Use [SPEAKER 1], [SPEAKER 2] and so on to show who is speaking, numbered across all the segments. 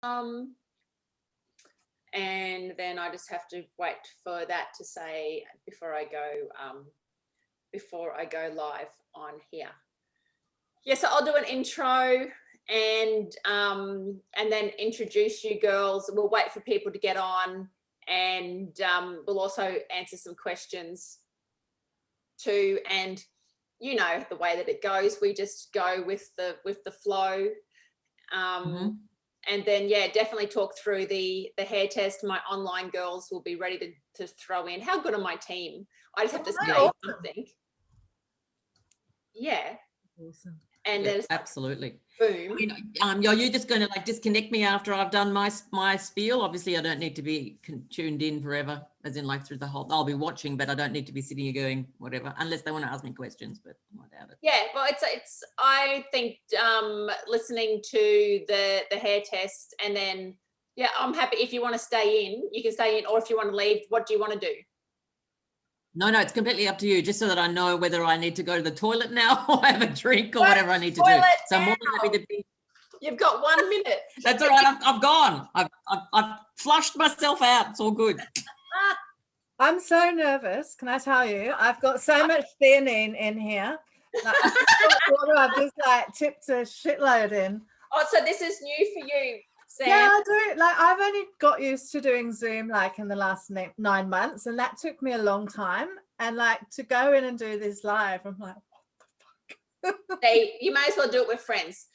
[SPEAKER 1] and then I just have to wait for that to say before I go live on here. Yeah, so I'll do an intro and then introduce you girls. We'll wait for people to get on, and we'll also answer some questions too. And you know the way that it goes, we just go with the flow. And then yeah, definitely talk through the hair test. My online girls will be ready to throw in. How good are my team? I just have to say something. Yeah.
[SPEAKER 2] Awesome.
[SPEAKER 1] And
[SPEAKER 3] yeah, absolutely.
[SPEAKER 1] Boom.
[SPEAKER 3] Are you just going to like disconnect me after I've done my spiel? Obviously, I don't need to be tuned in forever, as in like through the whole. I'll be watching, but I don't need to be sitting here going whatever, unless they want to ask me questions. But I doubt it.
[SPEAKER 1] Yeah, well, it's. I think listening to the hair test, and then yeah, I'm happy if you want to stay in, you can stay in, or if you want to leave, what do you want to do?
[SPEAKER 3] No, it's completely up to you, just so that I know whether I need to go to the toilet now or have a drink or whatever I need to do. So I'm more than happy to be.
[SPEAKER 1] You've got 1 minute.
[SPEAKER 3] That's all right. I've gone. I've flushed myself out. It's all good.
[SPEAKER 2] I'm so nervous. Can I tell you? I've got so much theanine in here. Like, I've just like tipped a shitload in.
[SPEAKER 1] Oh, so this is new for you, Sam?
[SPEAKER 2] Yeah, I do. Like, I've only got used to doing Zoom like in the last 9 months, and that took me a long time. And like to go in and do this live, I'm like, what the fuck?
[SPEAKER 1] You may as well do it with friends.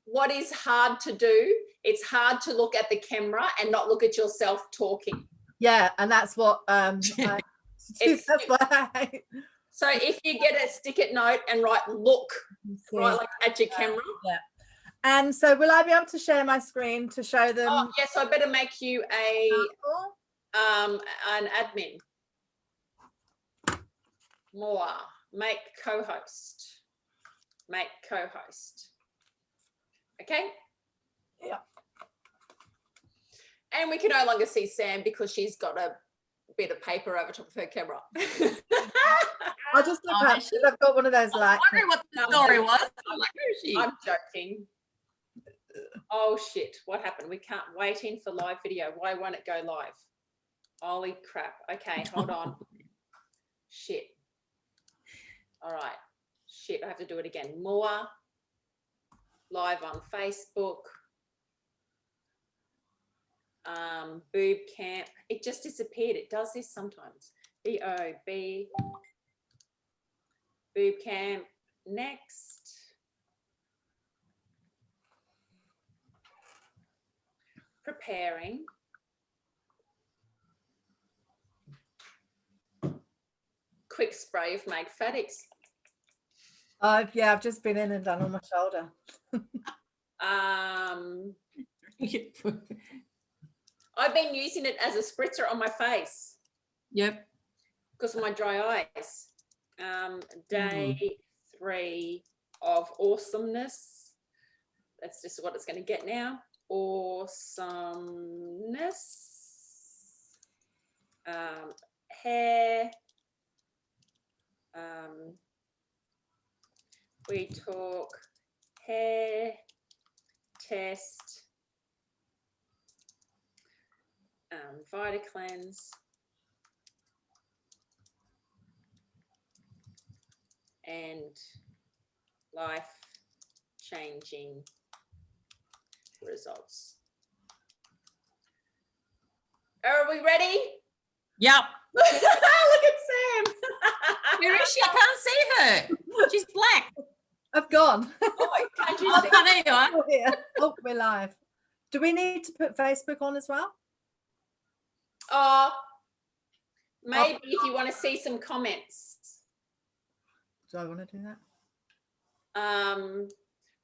[SPEAKER 1] What is hard to do? It's hard to look at the camera and not look at yourself talking.
[SPEAKER 2] Yeah, and that's what that's why
[SPEAKER 1] So if you get a stick-it note and write "look" right like at your camera.
[SPEAKER 2] Yeah. And so will I be able to share my screen to show them?
[SPEAKER 1] Oh yes, I better make you an admin. More. Make co-host. Make co-host. Okay?
[SPEAKER 2] Yeah.
[SPEAKER 1] And we can no longer see Sam because she's got a bit of paper over top of her camera.
[SPEAKER 2] I'll just look up. I've got one of those like.
[SPEAKER 3] I wondering what the story was. I'm like, who is she?
[SPEAKER 1] I'm joking. Oh shit! What happened? We can't wait in for live video. Why won't it go live? Holy crap! Okay, hold on. Shit. All right. Shit! I have to do it again. More live on Facebook. BooB CamP. It just disappeared. It does this sometimes. BOB. BooB CamP. Next. Preparing. Quick spray of LymFATics.
[SPEAKER 2] Yeah, I've just been in and done on my shoulder.
[SPEAKER 1] I've been using it as a spritzer on my face.
[SPEAKER 3] Yep.
[SPEAKER 1] Because of my dry eyes. Day 3 of awesomeness. That's just what it's going to get now. Awesomeness. Hair. We talk hair test. VitaCleanse. And life-changing results. Are we ready?
[SPEAKER 3] Yep.
[SPEAKER 1] Look at Sam.
[SPEAKER 3] Where is she? I can't see her. She's black.
[SPEAKER 2] I've gone.
[SPEAKER 1] Oh, can't you see?
[SPEAKER 3] There you are.
[SPEAKER 2] Oh, yeah. Oh, we're live. Do we need to put Facebook on as well?
[SPEAKER 1] Maybe if you want to see some comments.
[SPEAKER 2] Do I want to do that?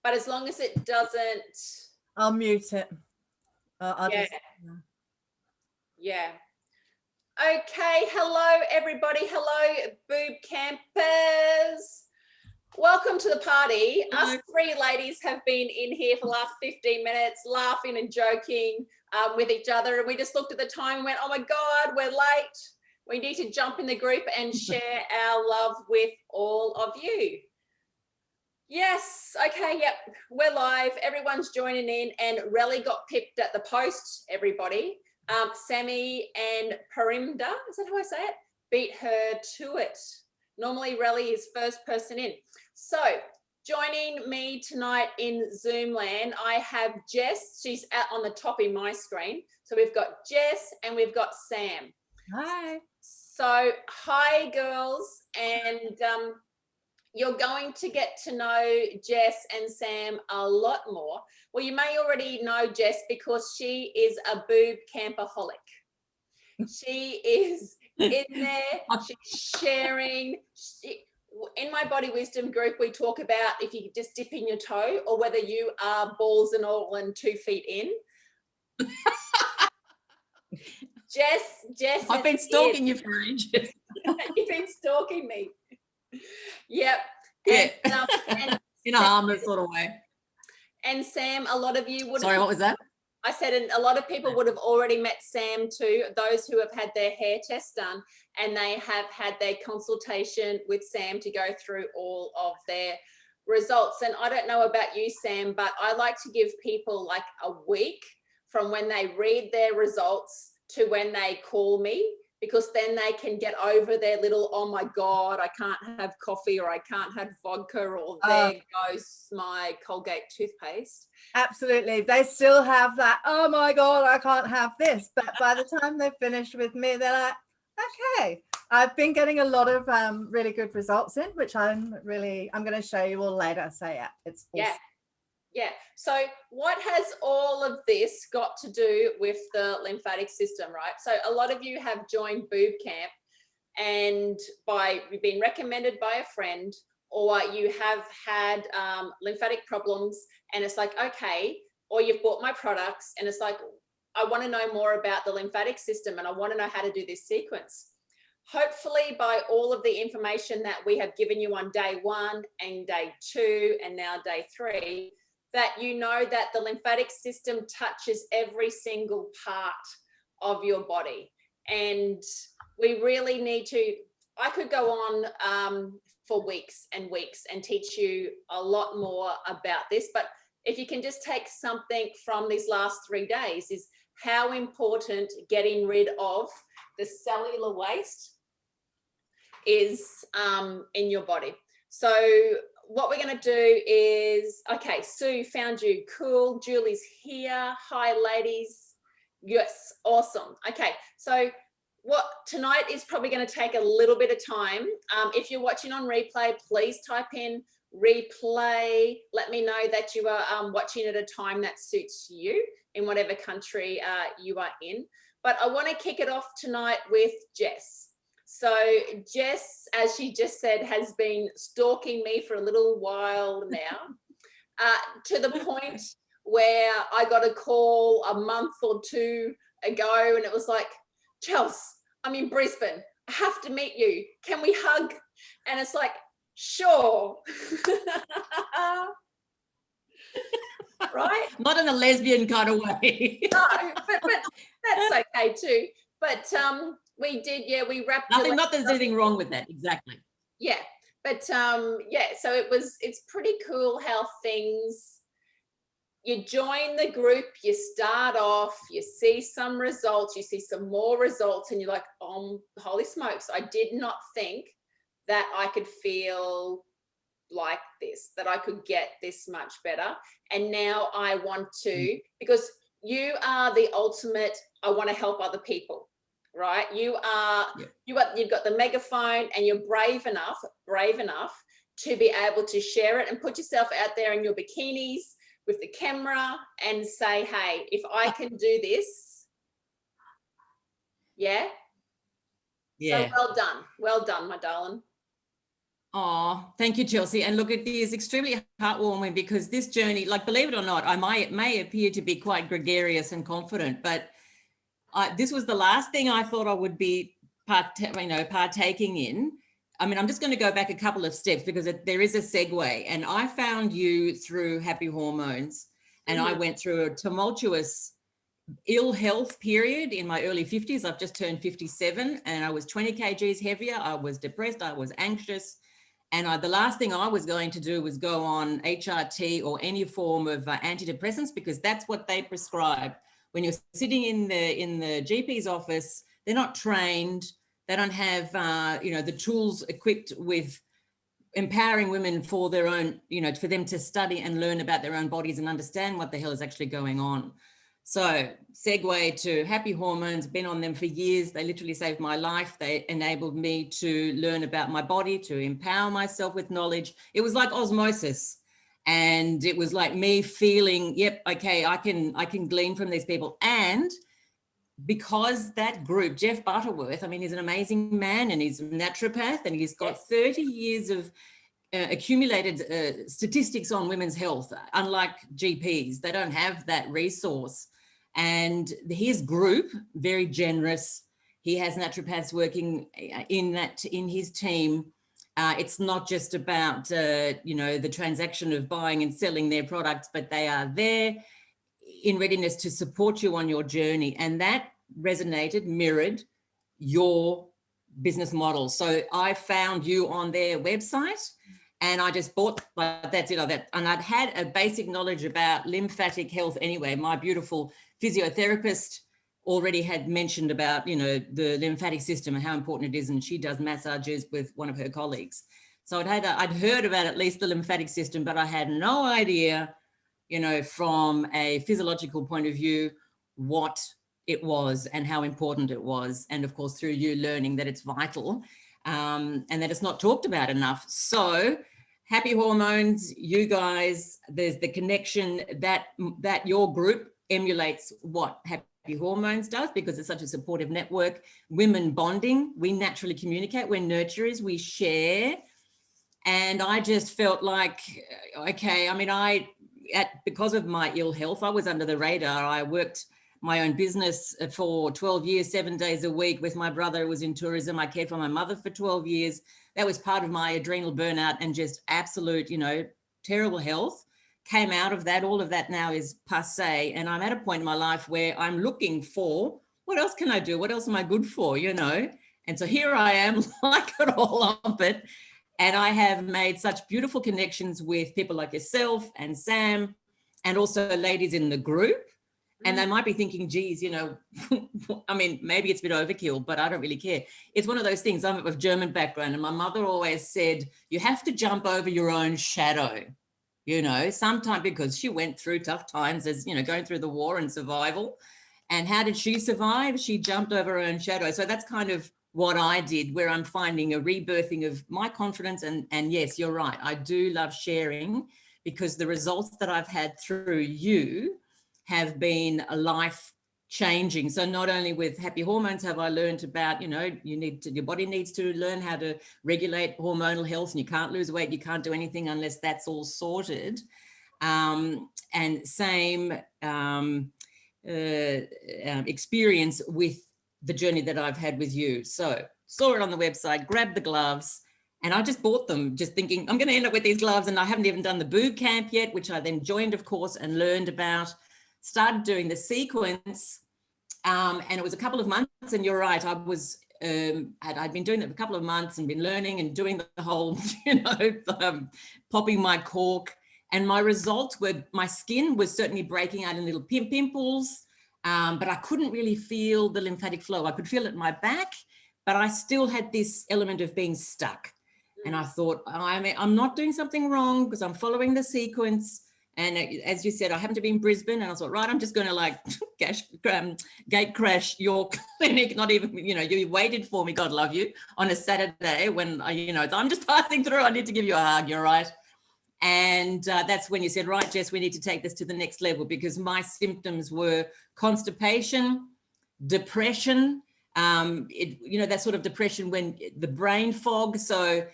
[SPEAKER 1] But as long as it doesn't.
[SPEAKER 2] I'll mute it.
[SPEAKER 1] Yeah. Okay. Hello, everybody. Hello, BooB Campers. Welcome to the party. Us 3 ladies have been in here for the last 15 minutes, laughing and joking with each other. And we just looked at the time and went, oh my God, we're late. We need to jump in the group and share our love with all of you. Yes. Okay. Yep. We're live. Everyone's joining in, and Relly got pipped at the post. Everybody, Sammy and Parimda, is that how I say it? Beat her to it. Normally, Relly is first person in. So, joining me tonight in Zoom land, I have Jess. She's out on the top in my screen. So we've got Jess and we've got Sam.
[SPEAKER 2] Hi.
[SPEAKER 1] So, hi, girls, and you're going to get to know Jess and Sam a lot more. Well, you may already know Jess because she is a BooB CamPaholic. She is in there, she's sharing. In my Body Wisdom group, we talk about if you just dip in your toe or whether you are balls and all and 2 feet in. Jess.
[SPEAKER 3] I've been stalking you for ages.
[SPEAKER 1] You've been stalking me. Yep.
[SPEAKER 3] Yeah.
[SPEAKER 1] And
[SPEAKER 3] in a harmless sort of way.
[SPEAKER 1] And Sam, a lot of you would.
[SPEAKER 3] Sorry, what was that?
[SPEAKER 1] I said, and a lot of people would have already met Sam too, those who have had their hair test done and they have had their consultation with Sam to go through all of their results. And I don't know about you, Sam, but I like to give people like a week from when they read their results to when they call me, because then they can get over their little, oh my God, I can't have coffee or I can't have vodka or there goes my Colgate toothpaste.
[SPEAKER 2] Absolutely. They still have that, oh my God, I can't have this. But by the time they've finished with me, they're like, okay. I've been getting a lot of really good results in, which I'm going to show you all later. So yeah, it's awesome.
[SPEAKER 1] Yeah. So what has all of this got to do with the lymphatic system, right? So a lot of you have joined BooB CamP and you've been recommended by a friend, or you have had lymphatic problems and it's like, okay, or you've bought my products and it's like, I want to know more about the lymphatic system and I want to know how to do this sequence. Hopefully by all of the information that we have given you on day 1 and day 2 and now day 3, that you know that the lymphatic system touches every single part of your body. And we really need to, I could go on for weeks and weeks and teach you a lot more about this, but if you can just take something from these last 3 days is how important getting rid of the cellular waste is in your body. So what we're going to do is, okay, Sue found you. Cool. Julie's here. Hi, ladies. Yes, awesome. Okay, so what tonight is probably going to take a little bit of time. If you're watching on replay, please type in replay. Let me know that you are watching at a time that suits you in whatever country you are in. But I want to kick it off tonight with Jess. So Jess, as she just said, has been stalking me for a little while now, to the point where I got a call a month or 2 ago and it was like, Chelsey, I'm in Brisbane. I have to meet you. Can we hug? And it's like, sure. Right?
[SPEAKER 3] Not in a lesbian kind of way.
[SPEAKER 1] No, but that's okay too. But we did, yeah, we wrapped
[SPEAKER 3] Nothing, not there's anything wrong with that, exactly.
[SPEAKER 1] Yeah, but yeah, so it's pretty cool how things, you join the group, you start off, you see some results, you see some more results, and you're like, oh, holy smokes, I did not think that I could feel like this, that I could get this much better. And now I want to, because you are the ultimate, I want to help other people. Right, you've got the megaphone and you're brave enough to be able to share it and put yourself out there in your bikinis with the camera and say, hey, if I can do this, yeah. So well done, my darling.
[SPEAKER 3] Oh, thank you, Chelsey. And look, it is extremely heartwarming because this journey, like, believe it or not, I may appear to be quite gregarious and confident, but this was the last thing I thought I would be partaking in. I mean, I'm just going to go back a couple of steps because there is a segue. And I found you through Happy Hormones, and I went through a tumultuous ill health period in my early 50s. I've just turned 57 and I was 20 kgs heavier. I was depressed. I was anxious. And the last thing I was going to do was go on HRT or any form of antidepressants, because that's what they prescribe. When you're sitting in the GP's office, they're not trained. They don't have, the tools equipped with empowering women for their own, for them to study and learn about their own bodies and understand what the hell is actually going on. So segue to Happy Hormones, been on them for years. They literally saved my life. They enabled me to learn about my body, to empower myself with knowledge. It was like osmosis. And it was like me feeling, yep, okay, I can glean from these people. And because that group, Jeff Butterworth, I mean, he's an amazing man and he's a naturopath and he's got 30 years of accumulated statistics on women's health. Unlike GPs, they don't have that resource. And his group, very generous. He has naturopaths working in his team. It's not just about, the transaction of buying and selling their products, but they are there in readiness to support you on your journey. And that resonated, mirrored your business model. So I found you on their website and I just bought, that's it, and I'd had a basic knowledge about lymphatic health anyway. My beautiful physiotherapist already had mentioned about, the lymphatic system and how important it is. And she does massages with one of her colleagues. So I'd heard about at least the lymphatic system, but I had no idea, from a physiological point of view, what it was and how important it was. And of course, through you learning that it's vital and that it's not talked about enough. So Happy Hormones, you guys, there's the connection that your group emulates what Happy Hormones does, because it's such a supportive network. Women bonding, we naturally communicate, we're nurturers, we share. And I just felt like, okay, I mean, because of my ill health, I was under the radar. I worked my own business for 12 years, 7 days a week with my brother who was in tourism. I cared for my mother for 12 years. That was part of my adrenal burnout and just absolute, terrible health. Came out of that. All of that now is passé. And I'm at a point in my life where I'm looking for, what else can I do? What else am I good for, And so here I am, like it all of it. And I have made such beautiful connections with people like yourself and Sam, and also ladies in the group. And they might be thinking, geez, I mean, maybe it's a bit overkill, but I don't really care. It's one of those things. I'm of German background, and my mother always said, you have to jump over your own shadow, sometimes, because she went through tough times as, going through the war and survival. And how did she survive? She jumped over her own shadow. So that's kind of what I did, where I'm finding a rebirthing of my confidence. And yes, you're right. I do love sharing, because the results that I've had through you have been life changing. So not only with Happy Hormones have I learned about, your body needs to learn how to regulate hormonal health, and you can't lose weight, you can't do anything unless that's all sorted. And same experience with the journey that I've had with you. So saw it on the website, grabbed the gloves, and I just bought them, just thinking I'm going to end up with these gloves. And I haven't even done the BooB CamP yet, which I then joined, of course, and learned about. Started doing the sequence, and it was a couple of months. And you're right, I was I'd been doing it for a couple of months and been learning and doing the whole, popping my cork. And my results were, my skin was certainly breaking out in little pimples, but I couldn't really feel the lymphatic flow. I could feel it in my back, but I still had this element of being stuck. And I thought, I'm not doing something wrong because I'm following the sequence. And as you said, I happened to be in Brisbane, and I thought, right, I'm just going to gate crash your clinic. Not even, you waited for me, God love you, on a Saturday when, I'm just passing through. I need to give you a hug. You're right. And that's when you said, right, Jess, we need to take this to the next level, because my symptoms were constipation, depression, that sort of depression when the brain fog. So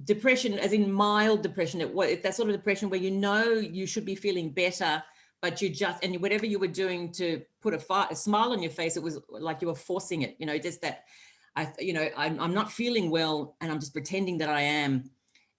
[SPEAKER 3] depression, as in mild depression, that sort of depression where you should be feeling better, but and whatever you were doing to put a smile on your face, it was like you were forcing it, just that, I'm not feeling well and I'm just pretending that I am.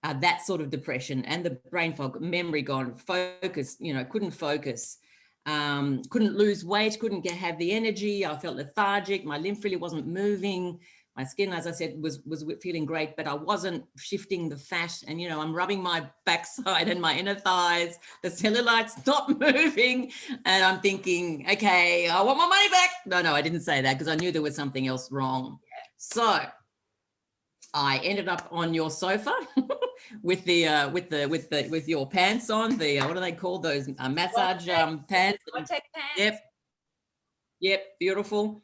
[SPEAKER 3] That sort of depression and the brain fog, memory gone, focus, couldn't focus, couldn't lose weight, couldn't have the energy. I felt lethargic. My lymph really wasn't moving. My skin, as I said, was feeling great, but I wasn't shifting the fat. And, you know, I'm rubbing my backside and my inner thighs. The cellulite's not moving. And I'm thinking, okay, I want my money back. No, I didn't say that because I knew there was something else wrong. So I ended up on your sofa with your pants on, the what are they called, those massage pants? Yep, beautiful.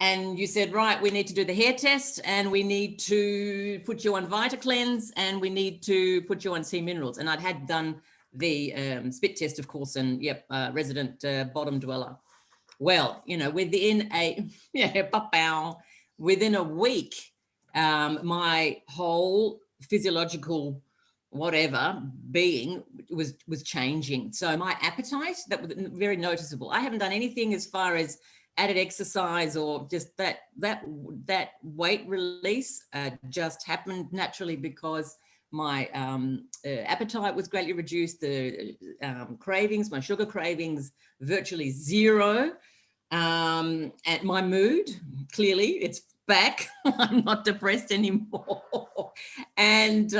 [SPEAKER 3] And you said, right, we need to do the hair test, and we need to put you on VitaCleanse, and we need to put you on sea minerals. And I'd had done the spit test, of course, and resident bottom dweller. Well, you know, within a week, my whole physiological whatever being was changing. So my appetite, that was very noticeable. I haven't done anything as far as added exercise or just that weight release just happened naturally because my appetite was greatly reduced, the cravings, my sugar cravings, virtually zero. And my mood, clearly it's back. I'm not depressed anymore. And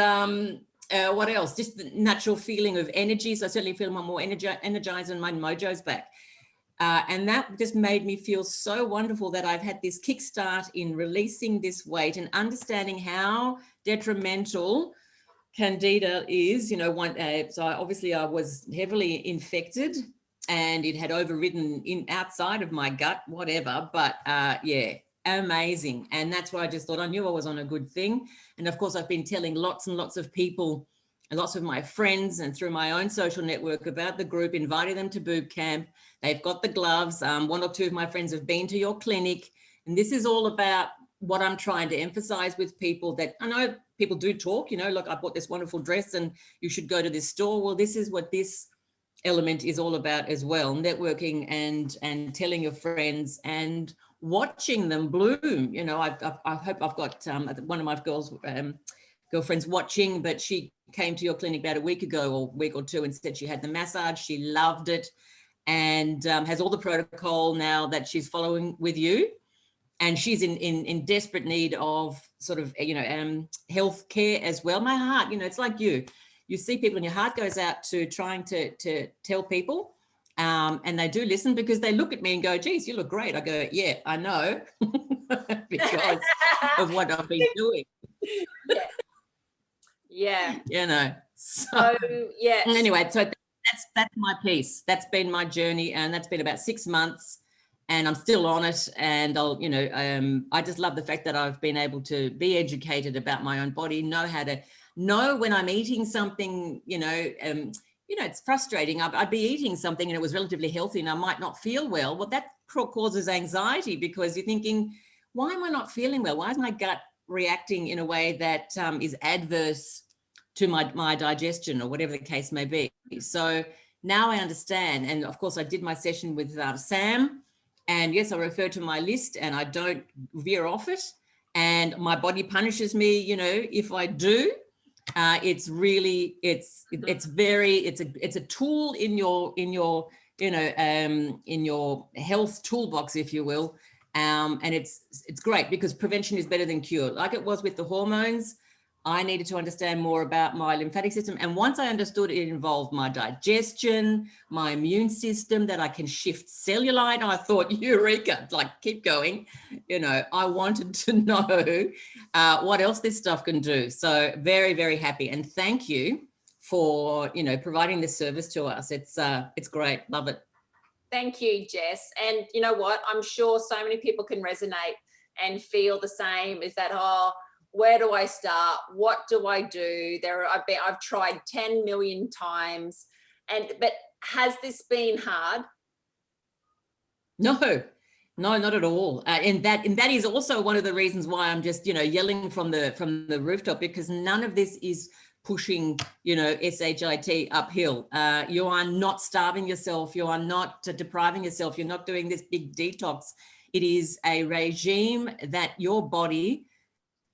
[SPEAKER 3] what else? Just the natural feeling of energy. So I certainly feel more energized and my mojo's back. And that just made me feel so wonderful that I've had this kickstart in releasing this weight and understanding how detrimental Candida is. You know, so obviously I was heavily infected and it had overridden outside of my gut, whatever. But yeah, amazing. And that's why I just thought I knew I was on a good thing. And of course, I've been telling lots and lots of people and lots of my friends and through my own social network about the group, inviting them to BooB CamP. They've got the gloves. One or two of my friends have been to your clinic. And this is all about what I'm trying to emphasize with people, that I know people do talk, you know, look, I bought this wonderful dress and you should go to this store. Well, this is what this element is all about as well, networking and telling your friends and watching them bloom. You know, I hope I've got one of my girlfriends watching, but she came to your clinic about a week ago or week or two and said she had the massage, she loved it, and has all the protocol now that she's following with you. And she's in desperate need of sort of, you know, health care as well. My heart, you know, it's like you see people and your heart goes out to trying to tell people, and they do listen because they look at me and go, geez, you look great. I go, yeah, I know, because of what I've been doing.
[SPEAKER 1] Yeah.
[SPEAKER 3] You know, so
[SPEAKER 1] yeah.
[SPEAKER 3] Anyway, so that's my piece. That's been my journey, and that's been about 6 months. And I'm still on it. And I'll, you know, I just love the fact that I've been able to be educated about my own body, know how to know when I'm eating something, you know, it's frustrating. I'd be eating something and it was relatively healthy and I might not feel well. Well, that causes anxiety because you're thinking, why am I not feeling well? Why is my gut reacting in a way that is adverse to my digestion or whatever the case may be? So now I understand. And of course, I did my session with Sam. And yes, I refer to my list and I don't veer off it. And my body punishes me, you know, if I do. It's really, it's a tool in your health toolbox, if you will. And it's great because prevention is better than cure. Like it was with the hormones, I needed to understand more about my lymphatic system. And once I understood it involved my digestion, my immune system, that I can shift cellulite, I thought, eureka, like keep going. You know, I wanted to know what else this stuff can do. So very, very happy. And thank you for, you know, providing this service to us. It's great. Love it.
[SPEAKER 1] Thank you, Jess. And you know what? I'm sure so many people can resonate and feel the same, is that, oh, where do I start? What do I do? I've tried 10 million times. But has this been hard?
[SPEAKER 3] No, not at all. And that is also one of the reasons why I'm just, you know, yelling from the rooftop, because none of this is pushing, you know, SHIT uphill. You are not starving yourself. You are not depriving yourself. You're not doing this big detox. It is a regime that your body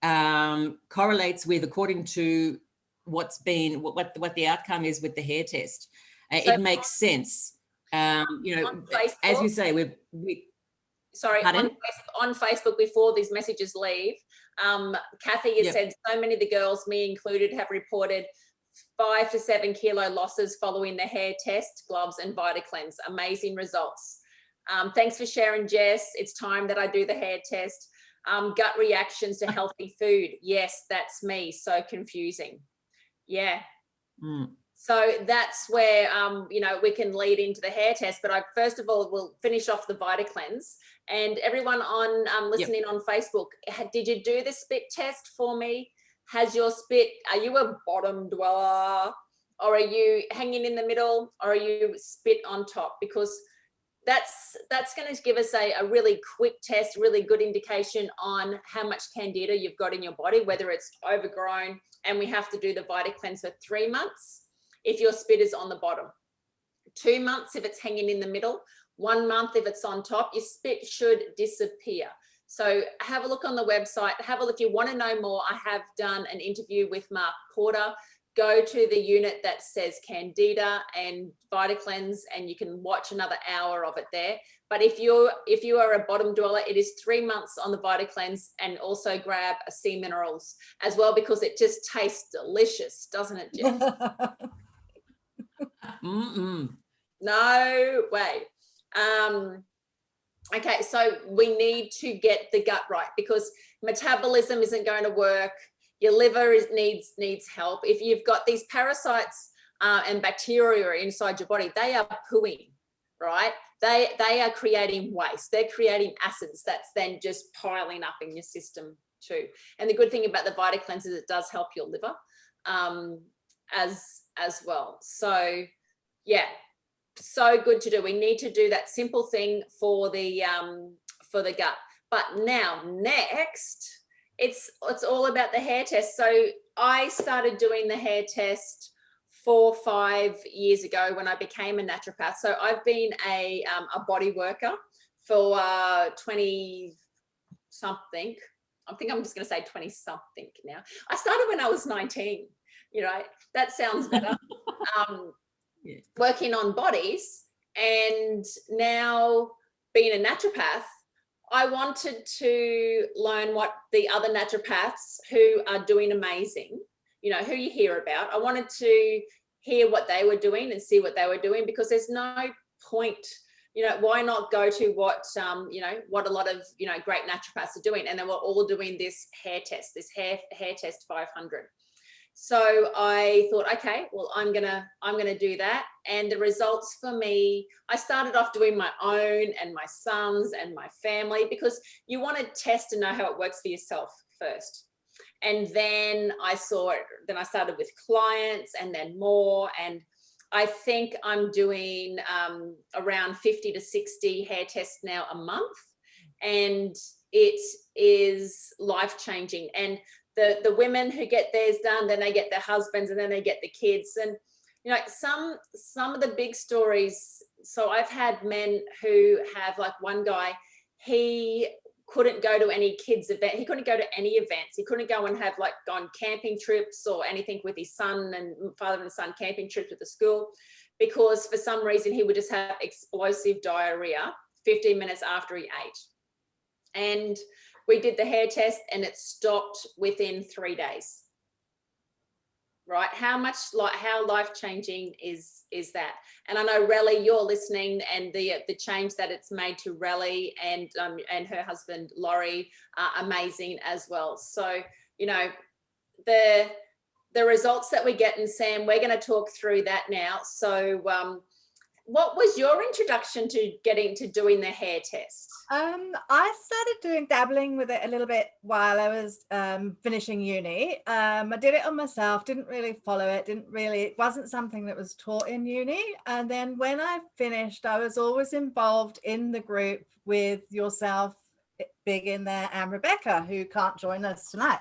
[SPEAKER 3] correlates with according to what the outcome is with the hair test. So it makes sense. You know, as you say,
[SPEAKER 1] sorry, on Facebook before these messages leave, Kathy has said so many of the girls, me included, have reported 5 to 7 kilo losses following the hair test, gloves and VitaCleanse. Amazing results. Thanks for sharing, Jess. It's time that I do the hair test. Gut reactions to healthy food. Yes, that's me. So confusing. Yeah. So that's where, you know, we can lead into the hair test. But first of all, we'll finish off the VitaCleanse. And everyone on listening on Facebook, did you do the spit test for me? Has your spit, are you a bottom dweller, or are you hanging in the middle, or are you spit on top? Because that's going to give us a really quick test, really good indication on how much candida you've got in your body, whether it's overgrown. And we have to do the VitaCleanse for 3 months if your spit is on the bottom, 2 months if it's hanging in the middle, 1 month if it's on top. Your spit should disappear. So have a look on the website. If you want to know more, I have done an interview with Mark Porter. Go to the unit that says Candida and VitaCleanse, and you can watch another hour of it there. But if you are a bottom dweller, it is 3 months on the VitaCleanse, and also grab a sea minerals as well, because it just tastes delicious, doesn't it, Jess? No way. Okay, so we need to get the gut right, because metabolism isn't going to work. Your liver needs help. If you've got these parasites and bacteria inside your body, they are pooing, right? They are creating waste. They're creating acids that's then just piling up in your system too. And the good thing about the VitaCleanse is it does help your liver as well. So yeah, so good to do. We need to do that simple thing for the gut. But now next, it's all about the hair test. So I started doing the hair test 4 or 5 years ago when I became a naturopath. So I've been a body worker for 20 something. I think I'm just going to say 20 something now. I started when I was 19. You know, that sounds better. Working on bodies, and now being a naturopath, I wanted to learn what the other naturopaths who are doing amazing, you know, who you hear about. I wanted to hear what they were doing and see what they were doing, because there's no point, you know, why not go to what, you know, what a lot of, you know, great naturopaths are doing. And then we're all doing this hair test, this hair test 500. So I thought, okay, well, I'm gonna do that. And the results for me, I started off doing my own and my son's and my family, because you want to test and know how it works for yourself first. And then I started with clients, and then more. And I think I'm doing around 50 to 60 hair tests now a month. And it is life-changing. And the women who get theirs done, then they get their husbands, and then they get the kids. And, you know, some of the big stories. So I've had men who have, like one guy, he couldn't go to any kids event. He couldn't go to any events. He couldn't go and have like gone camping trips or anything with his son, and father and son camping trips with the school, because for some reason he would just have explosive diarrhea 15 minutes after he ate. And we did the hair test, and it stopped within 3 days. Right? How life-changing is that? And I know Relly, you're listening, and the change that it's made to Relly and her husband Laurie are amazing as well. So, you know, the results that we get, and Sam, we're going to talk through that now. So what was your introduction to getting to doing the hair test?
[SPEAKER 2] I started dabbling with it a little bit while I was finishing uni. I did it on myself, didn't really follow it, it wasn't something that was taught in uni. And then when I finished, I was always involved in the group with yourself, Big in there, and Rebecca, who can't join us tonight.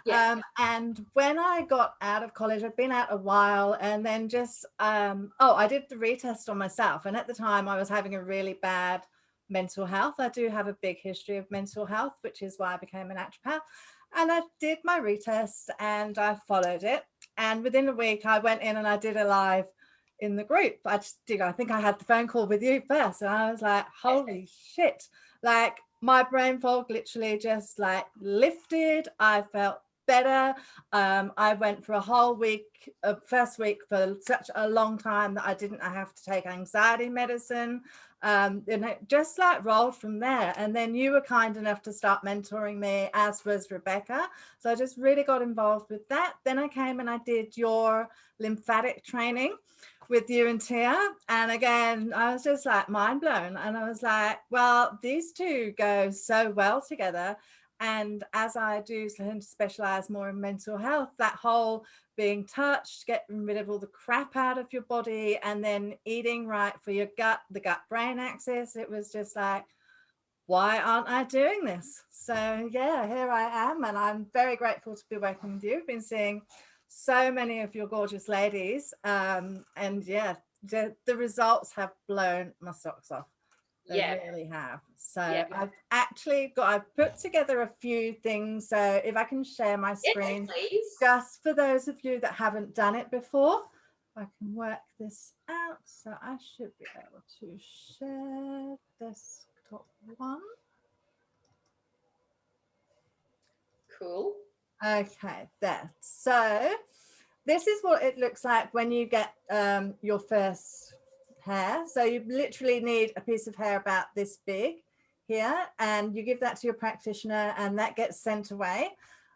[SPEAKER 1] Yeah.
[SPEAKER 2] And when I got out of college, I'd been out a while, and then just I did the retest on myself. And at the time I was having a really bad mental health. I do have a big history of mental health, which is why I became a naturopath. And I did my retest, and I followed it. And within a week I went in and I did a live in the group. I think I had the phone call with you first, and I was like, holy shit, like my brain fog literally just like lifted. I felt better. I went for a whole week, first week for such a long time that I didn't have to take anxiety medicine. And it just like rolled from there. And then you were kind enough to start mentoring me, as was Rebecca. So I just really got involved with that. Then I came and I did your lymphatic training with you and Tia. And again, I was just like mind blown. And I was like, well, these two go so well together. And as I do learn to specialize more in mental health, that whole being touched, getting rid of all the crap out of your body, and then eating right for your gut, the gut-brain axis, it was just like, why aren't I doing this? So yeah, here I am, and I'm very grateful to be working with you. I've been seeing so many of your gorgeous ladies, and yeah, the results have blown my socks off. They really have. So I've put together a few things. So if I can share my screen, just for those of you that haven't done it before, I can work this out. So I should be able to share desktop one.
[SPEAKER 1] Cool.
[SPEAKER 2] Okay, there. So this is what it looks like when you get your first hair. So you literally need a piece of hair about this big here, and you give that to your practitioner, and that gets sent away.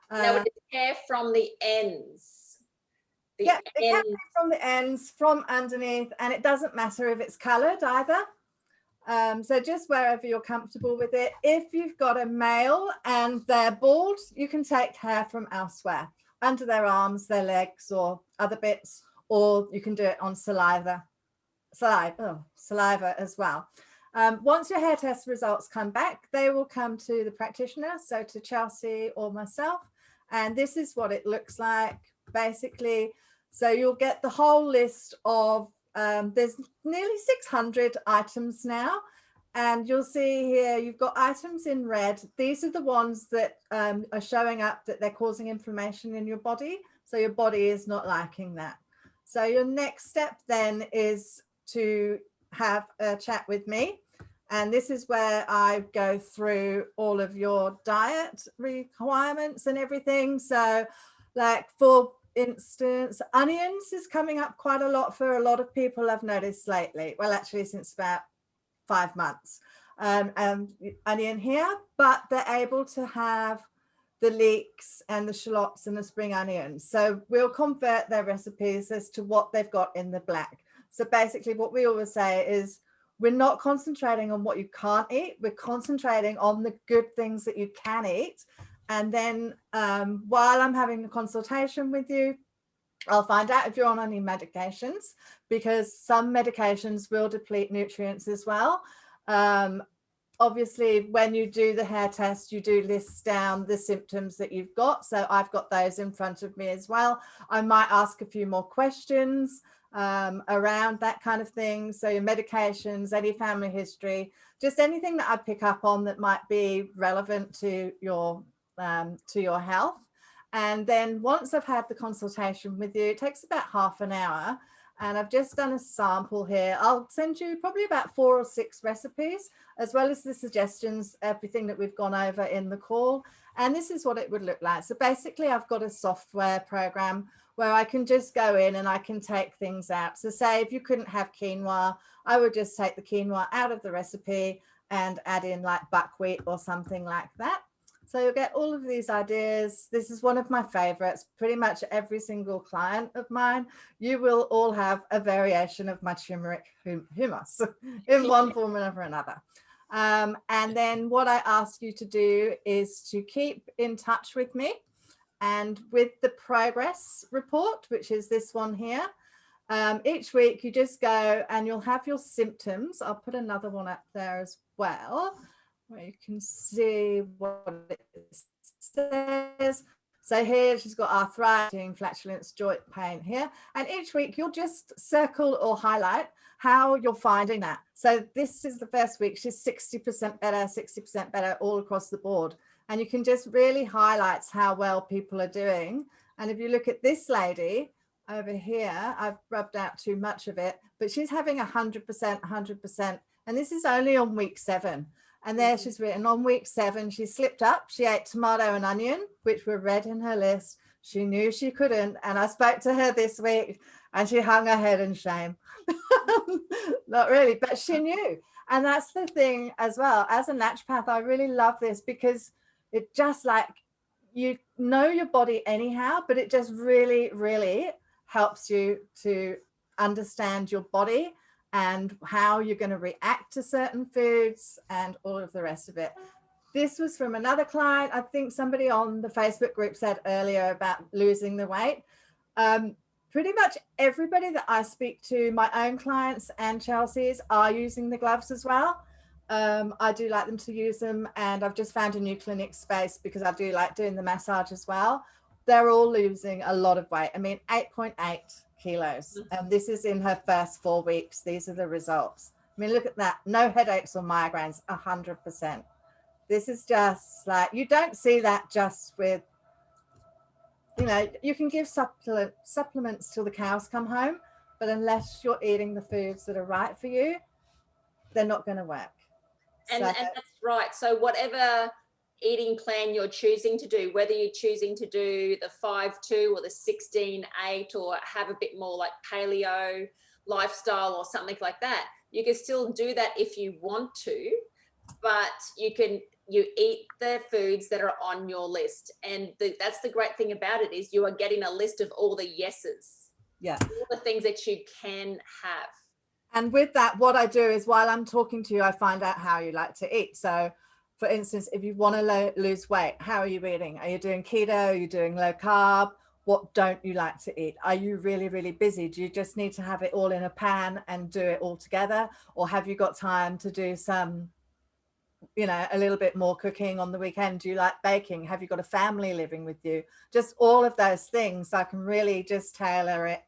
[SPEAKER 1] Now it's hair from the ends.
[SPEAKER 2] It can be from the ends, from underneath, and it doesn't matter if it's coloured either. So just wherever you're comfortable with it. If you've got a male and they're bald, you can take hair from elsewhere, under their arms, their legs, or other bits, or you can do it on saliva as well. Once your hair test results come back, they will come to the practitioner, so to Chelsey or myself, and this is what it looks like basically. So you'll get the whole list of there's nearly 600 items now, and you'll see here you've got items in red. These are the ones that are showing up that they're causing inflammation in your body, so your body is not liking that. So your next step then is to have a chat with me, and this is where I go through all of your diet requirements and everything. So like, for instance, onions is coming up quite a lot for a lot of people, I've noticed lately. Well, actually since about 5 months. Onion here, but they're able to have the leeks and the shallots and the spring onions. So we'll convert their recipes as to what they've got in the black. So basically what we always say is, we're not concentrating on what you can't eat, we're concentrating on the good things that you can eat. And then while I'm having a consultation with you, I'll find out if you're on any medications, because some medications will deplete nutrients as well. Obviously, when you do the hair test, you do list down the symptoms that you've got. So I've got those in front of me as well. I might ask a few more questions around that kind of thing. So your medications, any family history, just anything that I pick up on that might be relevant to your health. And then once I've had the consultation with you, it takes about half an hour, and I've just done a sample here. I'll send you probably about 4 or 6 recipes, as well as the suggestions, everything that we've gone over in the call. And this is what it would look like. So basically I've got a software program where I can just go in and I can take things out. So say if you couldn't have quinoa, I would just take the quinoa out of the recipe and add in like buckwheat or something like that. So you'll get all of these ideas. This is one of my favorites. Pretty much every single client of mine, you will all have a variation of my turmeric hummus in one form or another. And then what I ask you to do is to keep in touch with me, and with the progress report, which is this one here. Each week you just go and you'll have your symptoms. I'll put another one up there as well, where you can see what it says. So here she's got arthritis, flatulence, joint pain here. And each week you'll just circle or highlight how you're finding that. So this is the first week, she's 60% better all across the board. And you can just really highlight how well people are doing. And if you look at this lady, over here, I've rubbed out too much of it, but she's having 100%. And this is only on week 7. And there she's written on week 7, she slipped up. She ate tomato and onion, which were red in her list. She knew she couldn't. And I spoke to her this week and she hung her head in shame. Not really, but she knew. And that's the thing as well. As a naturopath, I really love this because it just like, you know your body anyhow, but it just really, really helps you to understand your body and how you're going to react to certain foods and all of the rest of it. This was from another client. I think somebody on the Facebook group said earlier about losing the weight. Pretty much everybody that I speak to, my own clients and Chelsea's, are using the gloves as well. I do like them to use them, and I've just found a new clinic space because I do like doing the massage as well. They're all losing a lot of weight. I mean, 8.8 kilos. And this is in her first 4 weeks. These are the results. I mean, look at that. No headaches or migraines, 100%. This is just like, you don't see that just with, you know, you can give supplements till the cows come home, but unless you're eating the foods that are right for you, they're not going to work.
[SPEAKER 1] And that's right. So whatever eating plan you're choosing to do, whether you're choosing to do the 5-2 or the 16-8 or have a bit more like paleo lifestyle or something like that, you can still do that if you want to, but you eat the foods that are on your list. And that's the great thing about it, is you are getting a list of all the yeses.
[SPEAKER 2] Yeah.
[SPEAKER 1] All the things that you can have.
[SPEAKER 2] And with that, what I do is while I'm talking to you, I find out how you like to eat. So for instance, if you want to lose weight, how are you eating? Are you doing keto? Are you doing low carb? What don't you like to eat? Are you really, really busy? Do you just need to have it all in a pan and do it all together? Or have you got time to do some, you know, a little bit more cooking on the weekend? Do you like baking? Have you got a family living with you? Just all of those things. I can really just tailor it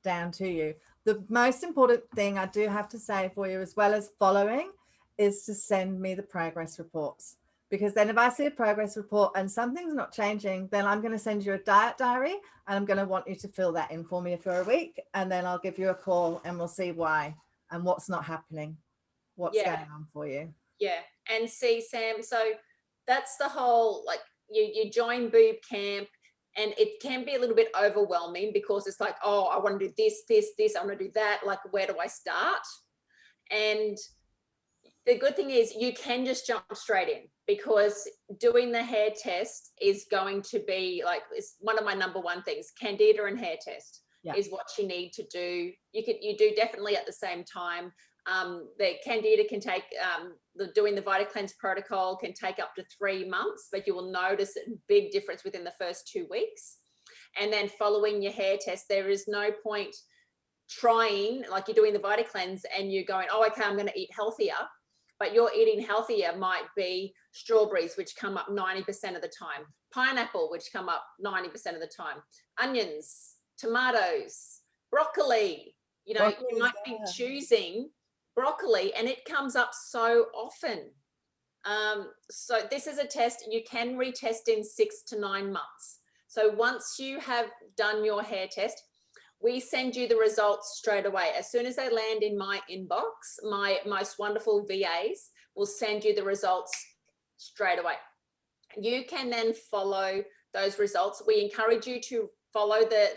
[SPEAKER 2] down to you. The most important thing I do have to say for you, as well as following, is to send me the progress reports. Because then if I see a progress report and something's not changing, then I'm going to send you a diet diary and I'm going to want you to fill that in for me for a week. And then I'll give you a call and we'll see why and what's not happening, what's going on for you.
[SPEAKER 1] Yeah. And see, Sam, so that's the whole, like, you join BooB CamP, and it can be a little bit overwhelming because it's like, oh, I want to do this, I want to do that. Like, where do I start? And the good thing is you can just jump straight in, because doing the hair test is going to be like, it's one of my number one things. Candida and hair test is what you need to do. You do definitely at the same time. The Candida can take, doing the VitaCleanse protocol can take up to 3 months, but you will notice a big difference within the first 2 weeks. And then following your hair test, there is no point trying, like you're doing the VitaCleanse and you're going, oh, okay, I'm going to eat healthier. But your eating healthier might be strawberries, which come up 90% of the time, pineapple, which come up 90% of the time, onions, tomatoes, broccoli. You know, you might be choosing broccoli and it comes up so often. So this is a test you can retest in 6 to 9 months. So once you have done your hair test, we send you the results straight away. As soon as they land in my inbox, my most wonderful VAs will send you the results straight away. You can then follow those results. We encourage you to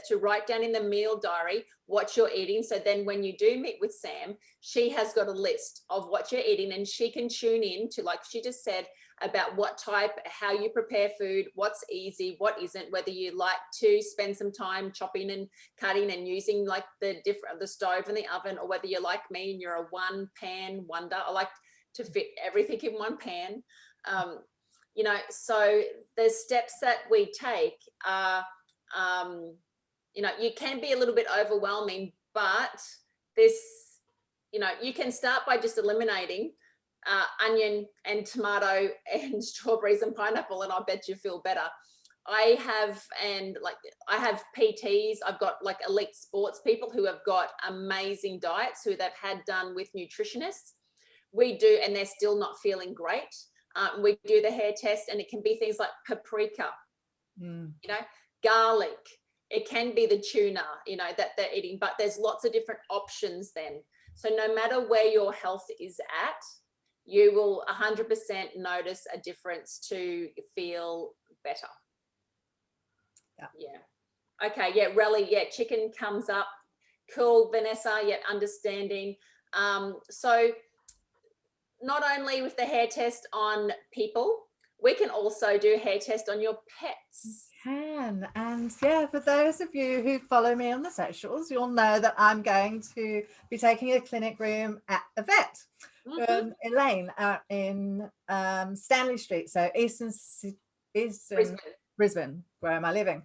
[SPEAKER 1] to write down in the meal diary what you're eating. So then when you do meet with Sam, she has got a list of what you're eating and she can tune in to, like she just said, about what type, how you prepare food, what's easy, what isn't, whether you like to spend some time chopping and cutting and using like the stove and the oven, or whether you're like me and you're a one pan wonder. I like to fit everything in one pan. You know, so the steps that we take are, you know, you can be a little bit overwhelming, but this, you know, you can start by just eliminating onion and tomato and strawberries and pineapple, and I bet you feel better. I have PTs, I've got like elite sports people who have got amazing diets who they've had done with nutritionists. We do, and they're still not feeling great. We do the hair test, and it can be things like paprika, you know, garlic, It can be the tuna, you know, that they're eating, but there's lots of different options then. So no matter where your health is at, you will 100% notice a difference to feel better. Yeah. Okay. Yeah. Relly. Yeah. Chicken comes up. Cool. Vanessa. Yeah. Understanding. So not only with the hair test on people, we can also do hair test on your pets.
[SPEAKER 2] Can. And yeah, for those of you who follow me on the socials, you'll know that I'm going to be taking a clinic room at a vet, Elaine, out in Stanley Street, so Eastern Brisbane, where am I living?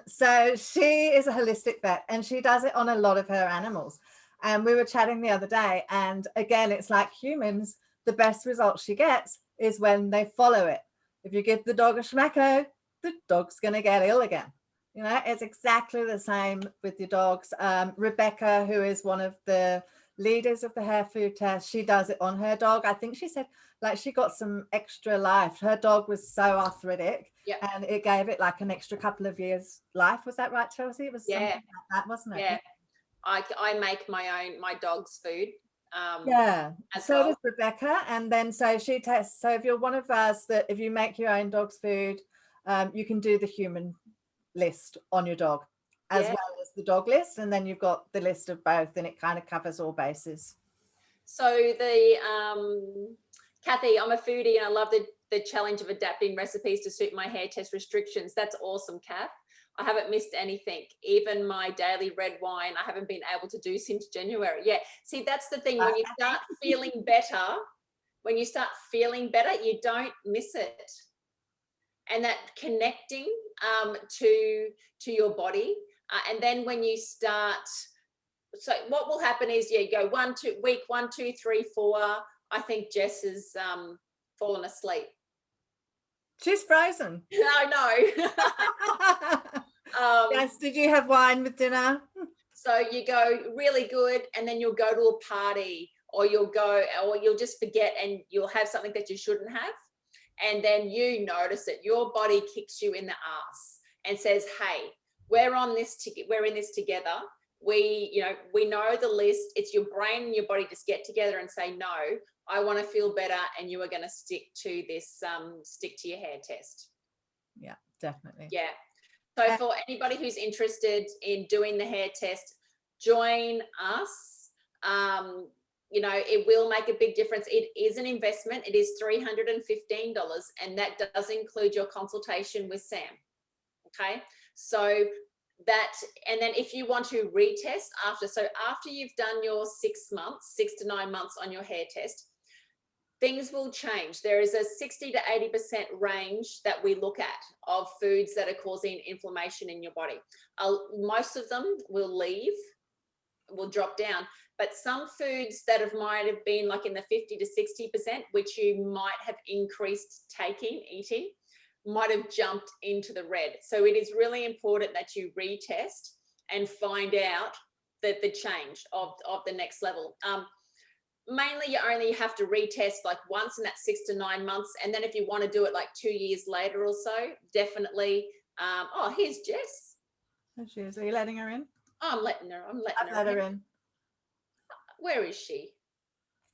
[SPEAKER 2] So she is a holistic vet and she does it on a lot of her animals. And we were chatting the other day, and again, it's like humans, the best results she gets is when they follow it. If you give the dog a schmacko, the dog's going to get ill again. You know, it's exactly the same with your dogs. Rebecca, who is one of the leaders of the hair food test, she does it on her dog. I think she said like she got some extra life. Her dog was so arthritic, and it gave it like an extra couple of years life. Was that right, Chelsey? It was something like that, wasn't it?
[SPEAKER 1] Yeah. I make my dog's food.
[SPEAKER 2] So does Rebecca. And then so she tests. So if you're one of us, that if you make your own dog's food, you can do the human list on your dog as well as the dog list, and then you've got the list of both, and it kind of covers all bases.
[SPEAKER 1] So the Kathy, I'm a foodie and I love the challenge of adapting recipes to suit my hair test restrictions. That's awesome, Kath. I haven't missed anything. Even my daily red wine, I haven't been able to do since January. Yeah. See, that's the thing. When you start feeling better, you don't miss it. And that connecting to your body. And then when you start, so what will happen is, you go week 1, 2, 3, 4. I think Jess has fallen asleep.
[SPEAKER 2] She's frozen.
[SPEAKER 1] I know.
[SPEAKER 2] Yes, did you have wine with dinner?
[SPEAKER 1] So you go really good, and then you'll go to a party, or you'll just forget, and you'll have something that you shouldn't have. And then you notice it. Your body kicks you in the ass and says, hey, we're in this together. We know the list. It's your brain and your body just get together and say, no, I want to feel better, and you are going to stick to this, stick to your hair test.
[SPEAKER 2] Yeah, definitely.
[SPEAKER 1] Yeah. So for anybody who's interested in doing the hair test, join us. It will make a big difference. It is an investment. It is $315, and that does include your consultation with Sam. Okay. So that, and then if you want to retest after you've done your 6 to 9 months on your hair test, things will change. There is a 60 to 80% range that we look at of foods that are causing inflammation in your body. Most of them will drop down, but some foods that might have been like in the 50 to 60%, which you might have increased eating, might have jumped into the red. So it is really important that you retest and find out the change of the next level. Mainly you only have to retest like once in that 6 to 9 months. And then if you want to do it like 2 years later or so, definitely. Here's Jess.
[SPEAKER 2] There she is. Are you letting her in?
[SPEAKER 1] Oh, I'm letting her in. Where is she?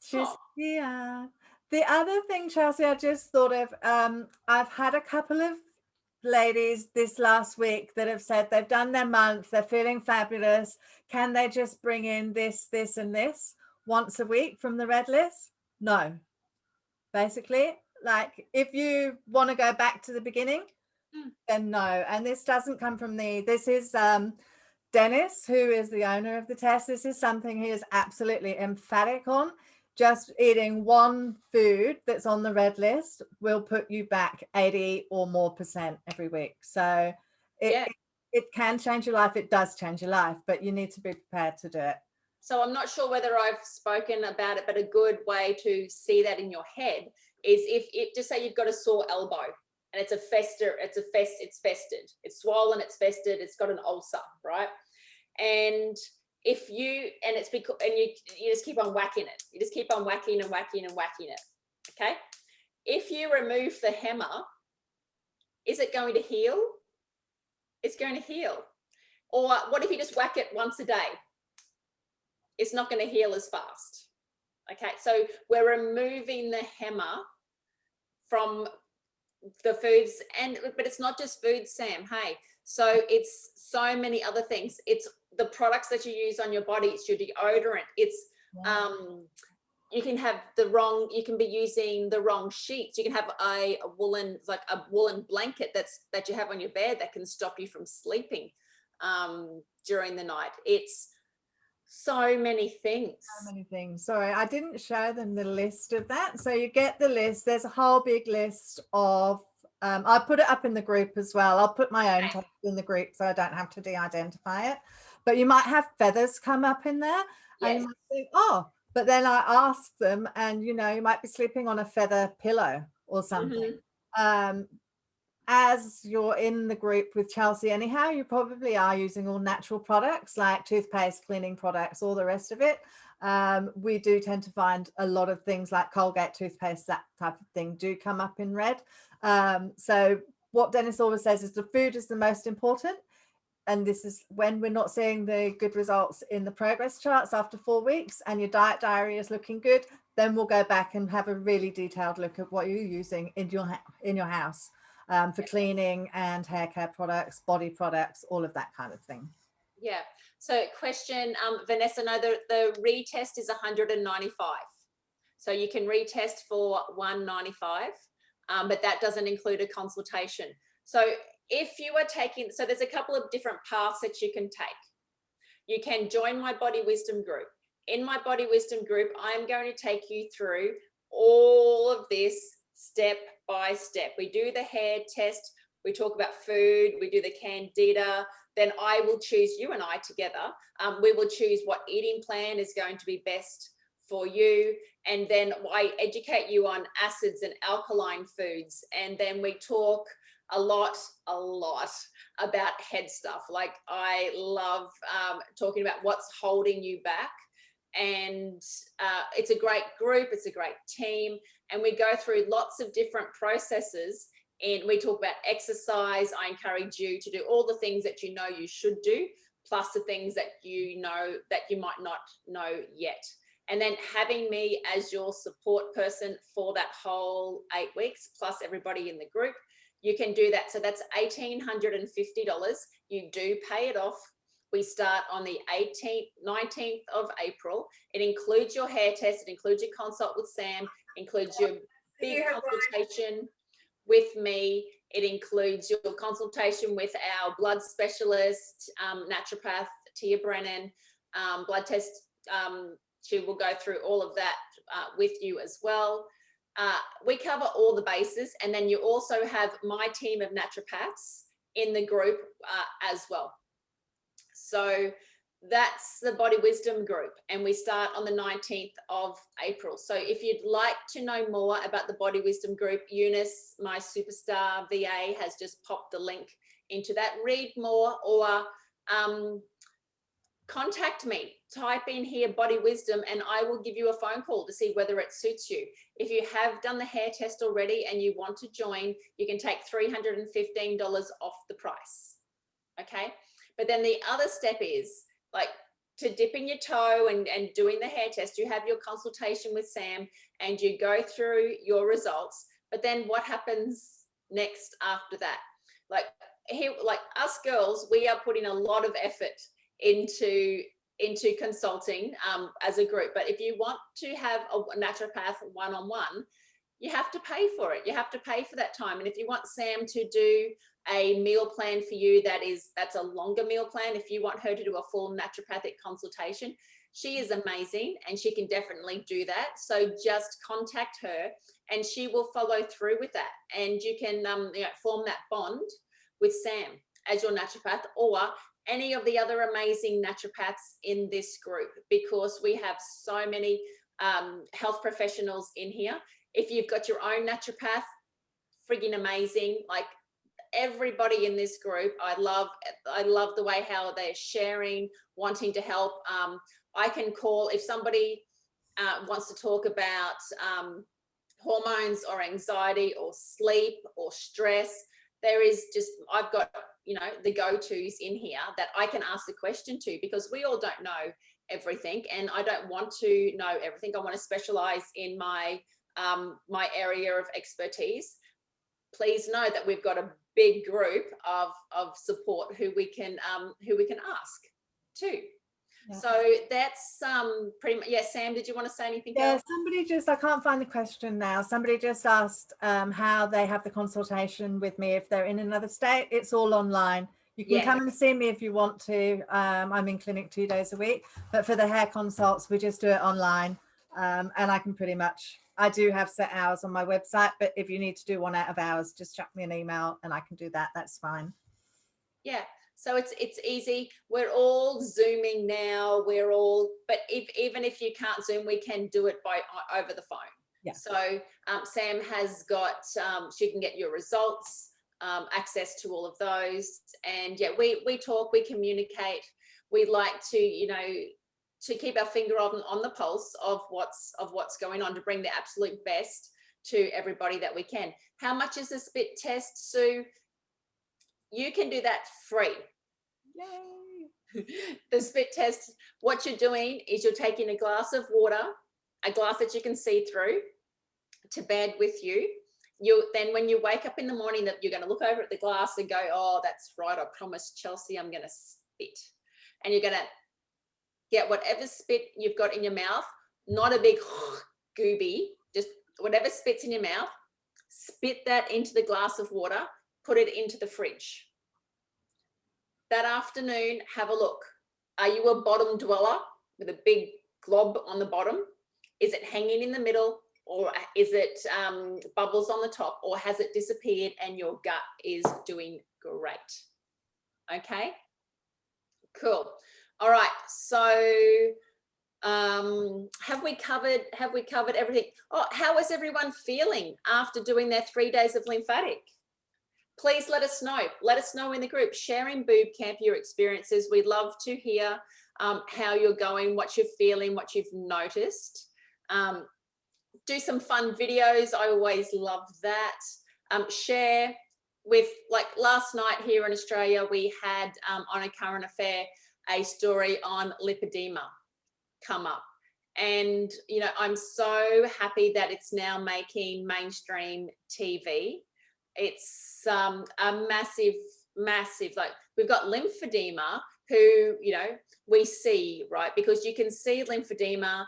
[SPEAKER 2] She's here. The other thing, Chelsey, I just thought of, I've had a couple of ladies this last week that have said they've done their month, they're feeling fabulous. Can they just bring in this, and this once a week from the red list? No. Basically, like if you want to go back to the beginning, then no. And this doesn't come from me. This is Dennis, who is the owner of the test. This is something he is absolutely emphatic on. Just eating one food that's on the red list will put you back 80 or more % every week. So it can change your life. It does change your life, but you need to be prepared to do it.
[SPEAKER 1] So I'm not sure whether I've spoken about it, but a good way to see that in your head is if just say you've got a sore elbow and it's festered, it's swollen, it's festered, it's got an ulcer, right? And you just keep on whacking it. You just keep on whacking and whacking and whacking it. Okay. If you remove the hammer, is it going to heal? It's going to heal. Or what if you just whack it once a day? It's not going to heal as fast. Okay, so we're removing the hammer from the foods, but it's not just food, Sam. Hey, so it's so many other things. It's the products that you use on your body. It's your deodorant. It's you can have you can be using the wrong sheets. You can have a woolen, like a woolen blanket that you have on your bed that can stop you from sleeping during the night. It's so many things.
[SPEAKER 2] So many things. Sorry, I didn't show them the list of that. So you get the list. There's a whole big list of, I'll put it up in the group as well. I'll put my own text in the group so I don't have to de-identify it. But you might have feathers come up in there.
[SPEAKER 1] Yes.
[SPEAKER 2] And you might think, oh, but then I ask them, and you might be sleeping on a feather pillow or something. As you're in the group with Chelsey anyhow, you probably are using all natural products like toothpaste, cleaning products, all the rest of it. We do tend to find a lot of things like Colgate toothpaste, that type of thing, do come up in red. So what Dennis always says is the food is the most important. And this is when we're not seeing the good results in the progress charts after 4 weeks and your diet diary is looking good, then we'll go back and have a really detailed look at what you're using in your house. For cleaning and hair care products, body products, all of that kind of thing.
[SPEAKER 1] Yeah. So question, Vanessa, no, the retest is 195. So you can retest for 195, but that doesn't include a consultation. So if you are taking, so there's a couple of different paths that you can take. You can join my Body Wisdom group. In my Body Wisdom group, I'm going to take you through all of this step by step. We do the hair test, we talk about food, we do the candida, then I will choose, you and I together, we will choose what eating plan is going to be best for you, and then I educate you on acids and alkaline foods, and then we talk a lot about head stuff. Like I love talking about what's holding you back. And it's a great group, it's a great team, and we go through lots of different processes, and we talk about exercise. I encourage you to do all the things that you know you should do, plus the things that you know that you might not know yet. And then having me as your support person for that whole 8 weeks, plus everybody in the group, you can do that. So that's $1,850. You do pay it off. We start on the 19th of April. It includes your hair test. It includes your consult with Sam. Includes your big consultation with me. It includes your consultation with our blood specialist, naturopath, Tia Brennan, blood test. She will go through all of that with you as well. We cover all the bases. And then you also have my team of naturopaths in the group as well. So that's the Body Wisdom group, and we start on the 19th of April. So if you'd like to know more about the Body Wisdom group, Eunice, my superstar VA, has just popped the link into that. Read more, or contact me. Type in here Body Wisdom, and I will give you a phone call to see whether it suits you. If you have done the hair test already and you want to join, you can take $315 off the price. Okay. But then the other step is like to dipping your toe and doing the hair test. You have your consultation with Sam and you go through your results. But then what happens next after that? Like here, like us girls, we are putting a lot of effort into consulting as a group. But if you want to have a naturopath one-on-one, you have to pay for it. You have to pay for that time. And if you want Sam to do a meal plan for you, that's a longer meal plan. If you want her to do a full naturopathic consultation, she is amazing and she can definitely do that. So just contact her and she will follow through with that. And you can form that bond with Sam as your naturopath, or any of the other amazing naturopaths in this group, because we have so many health professionals in here. If you've got your own naturopath, frigging amazing. Like everybody in this group, I love the way how they're sharing, wanting to help. I can call if somebody wants to talk about hormones or anxiety or sleep or stress. there is just, I've got, you know, the go-tos in here that I can ask the question to, because we all don't know everything, and I don't want to know everything. I want to specialize in my my area of expertise. Please know that we've got a big group of support who we can ask too.
[SPEAKER 2] Yeah.
[SPEAKER 1] So that's pretty much. Yeah, Sam, did you want to say anything
[SPEAKER 2] Yeah,
[SPEAKER 1] else?
[SPEAKER 2] somebody just, I can't find the question now. Somebody just asked how they have the consultation with me if they're in another state. It's all online. You can come and see me if you want to. I'm in clinic 2 days a week, but for the hair consults, we just do it online. And I can pretty much, I do have set hours on my website, but if you need to do one out of hours, just chuck me an email and I can do that. That's fine.
[SPEAKER 1] Yeah. So it's easy. We're all Zooming now. We're all, but even if you can't Zoom, we can do it over the phone.
[SPEAKER 2] Yeah.
[SPEAKER 1] So Sam has got, she can get your results, access to all of those. And yeah, we talk, we communicate. We like to, you know, to keep our finger on the pulse of what's going on, to bring the absolute best to everybody that we can. How much is the spit test, Sue? You can do that free.
[SPEAKER 2] Yay.
[SPEAKER 1] The spit test, what you're doing is you're taking a glass of water, a glass that you can see through, to bed with you. Then when you wake up in the morning, that you're going to look over at the glass and go, oh, that's right, I promised Chelsey I'm going to spit. And you're going to get whatever spit you've got in your mouth, not a big gooby, just whatever spits in your mouth, spit that into the glass of water, put it into the fridge. That afternoon, have a look. Are you a bottom dweller with a big glob on the bottom? Is it hanging in the middle, or is it bubbles on the top, or has it disappeared and your gut is doing great? Okay, cool. All right, so have we covered everything? Oh, how is everyone feeling after doing their 3 days of lymphatic? Please let us know. Let us know in the group. Sharing BooB CamP, your experiences. We'd love to hear how you're going, what you're feeling, what you've noticed. Do some fun videos. I always love that. Share with, like last night here in Australia, we had on A Current Affair a story on lipedema come up. And, you know, I'm so happy that it's now making mainstream TV. It's a massive, like, we've got lymphedema, who, you know, we see, right? Because you can see lymphedema.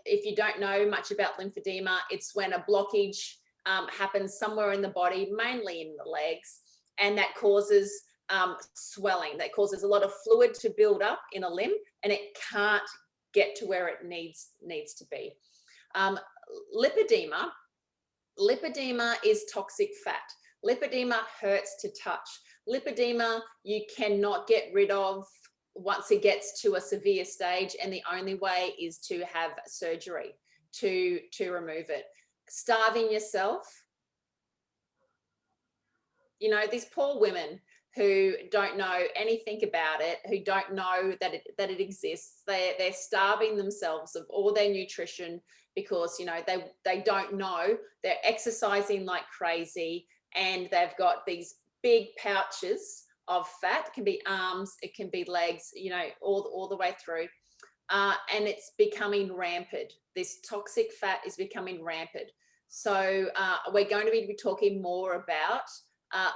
[SPEAKER 1] If you don't know much about lymphedema, it's when a blockage happens somewhere in the body, mainly in the legs, and that causes swelling. That causes a lot of fluid to build up in a limb, and it can't get to where it needs to be. Lipedema is toxic fat. Lipedema hurts to touch. Lipedema you cannot get rid of once it gets to a severe stage, and the only way is to have surgery to remove it. Starving yourself. You know, these poor women who don't know anything about it, who don't know that it exists. They're starving themselves of all their nutrition because, you know, they don't know. They're exercising like crazy, and they've got these big pouches of fat. It can be arms, it can be legs, you know, all the way through. And it's becoming rampant. This toxic fat is becoming rampant. So we're going to be talking more about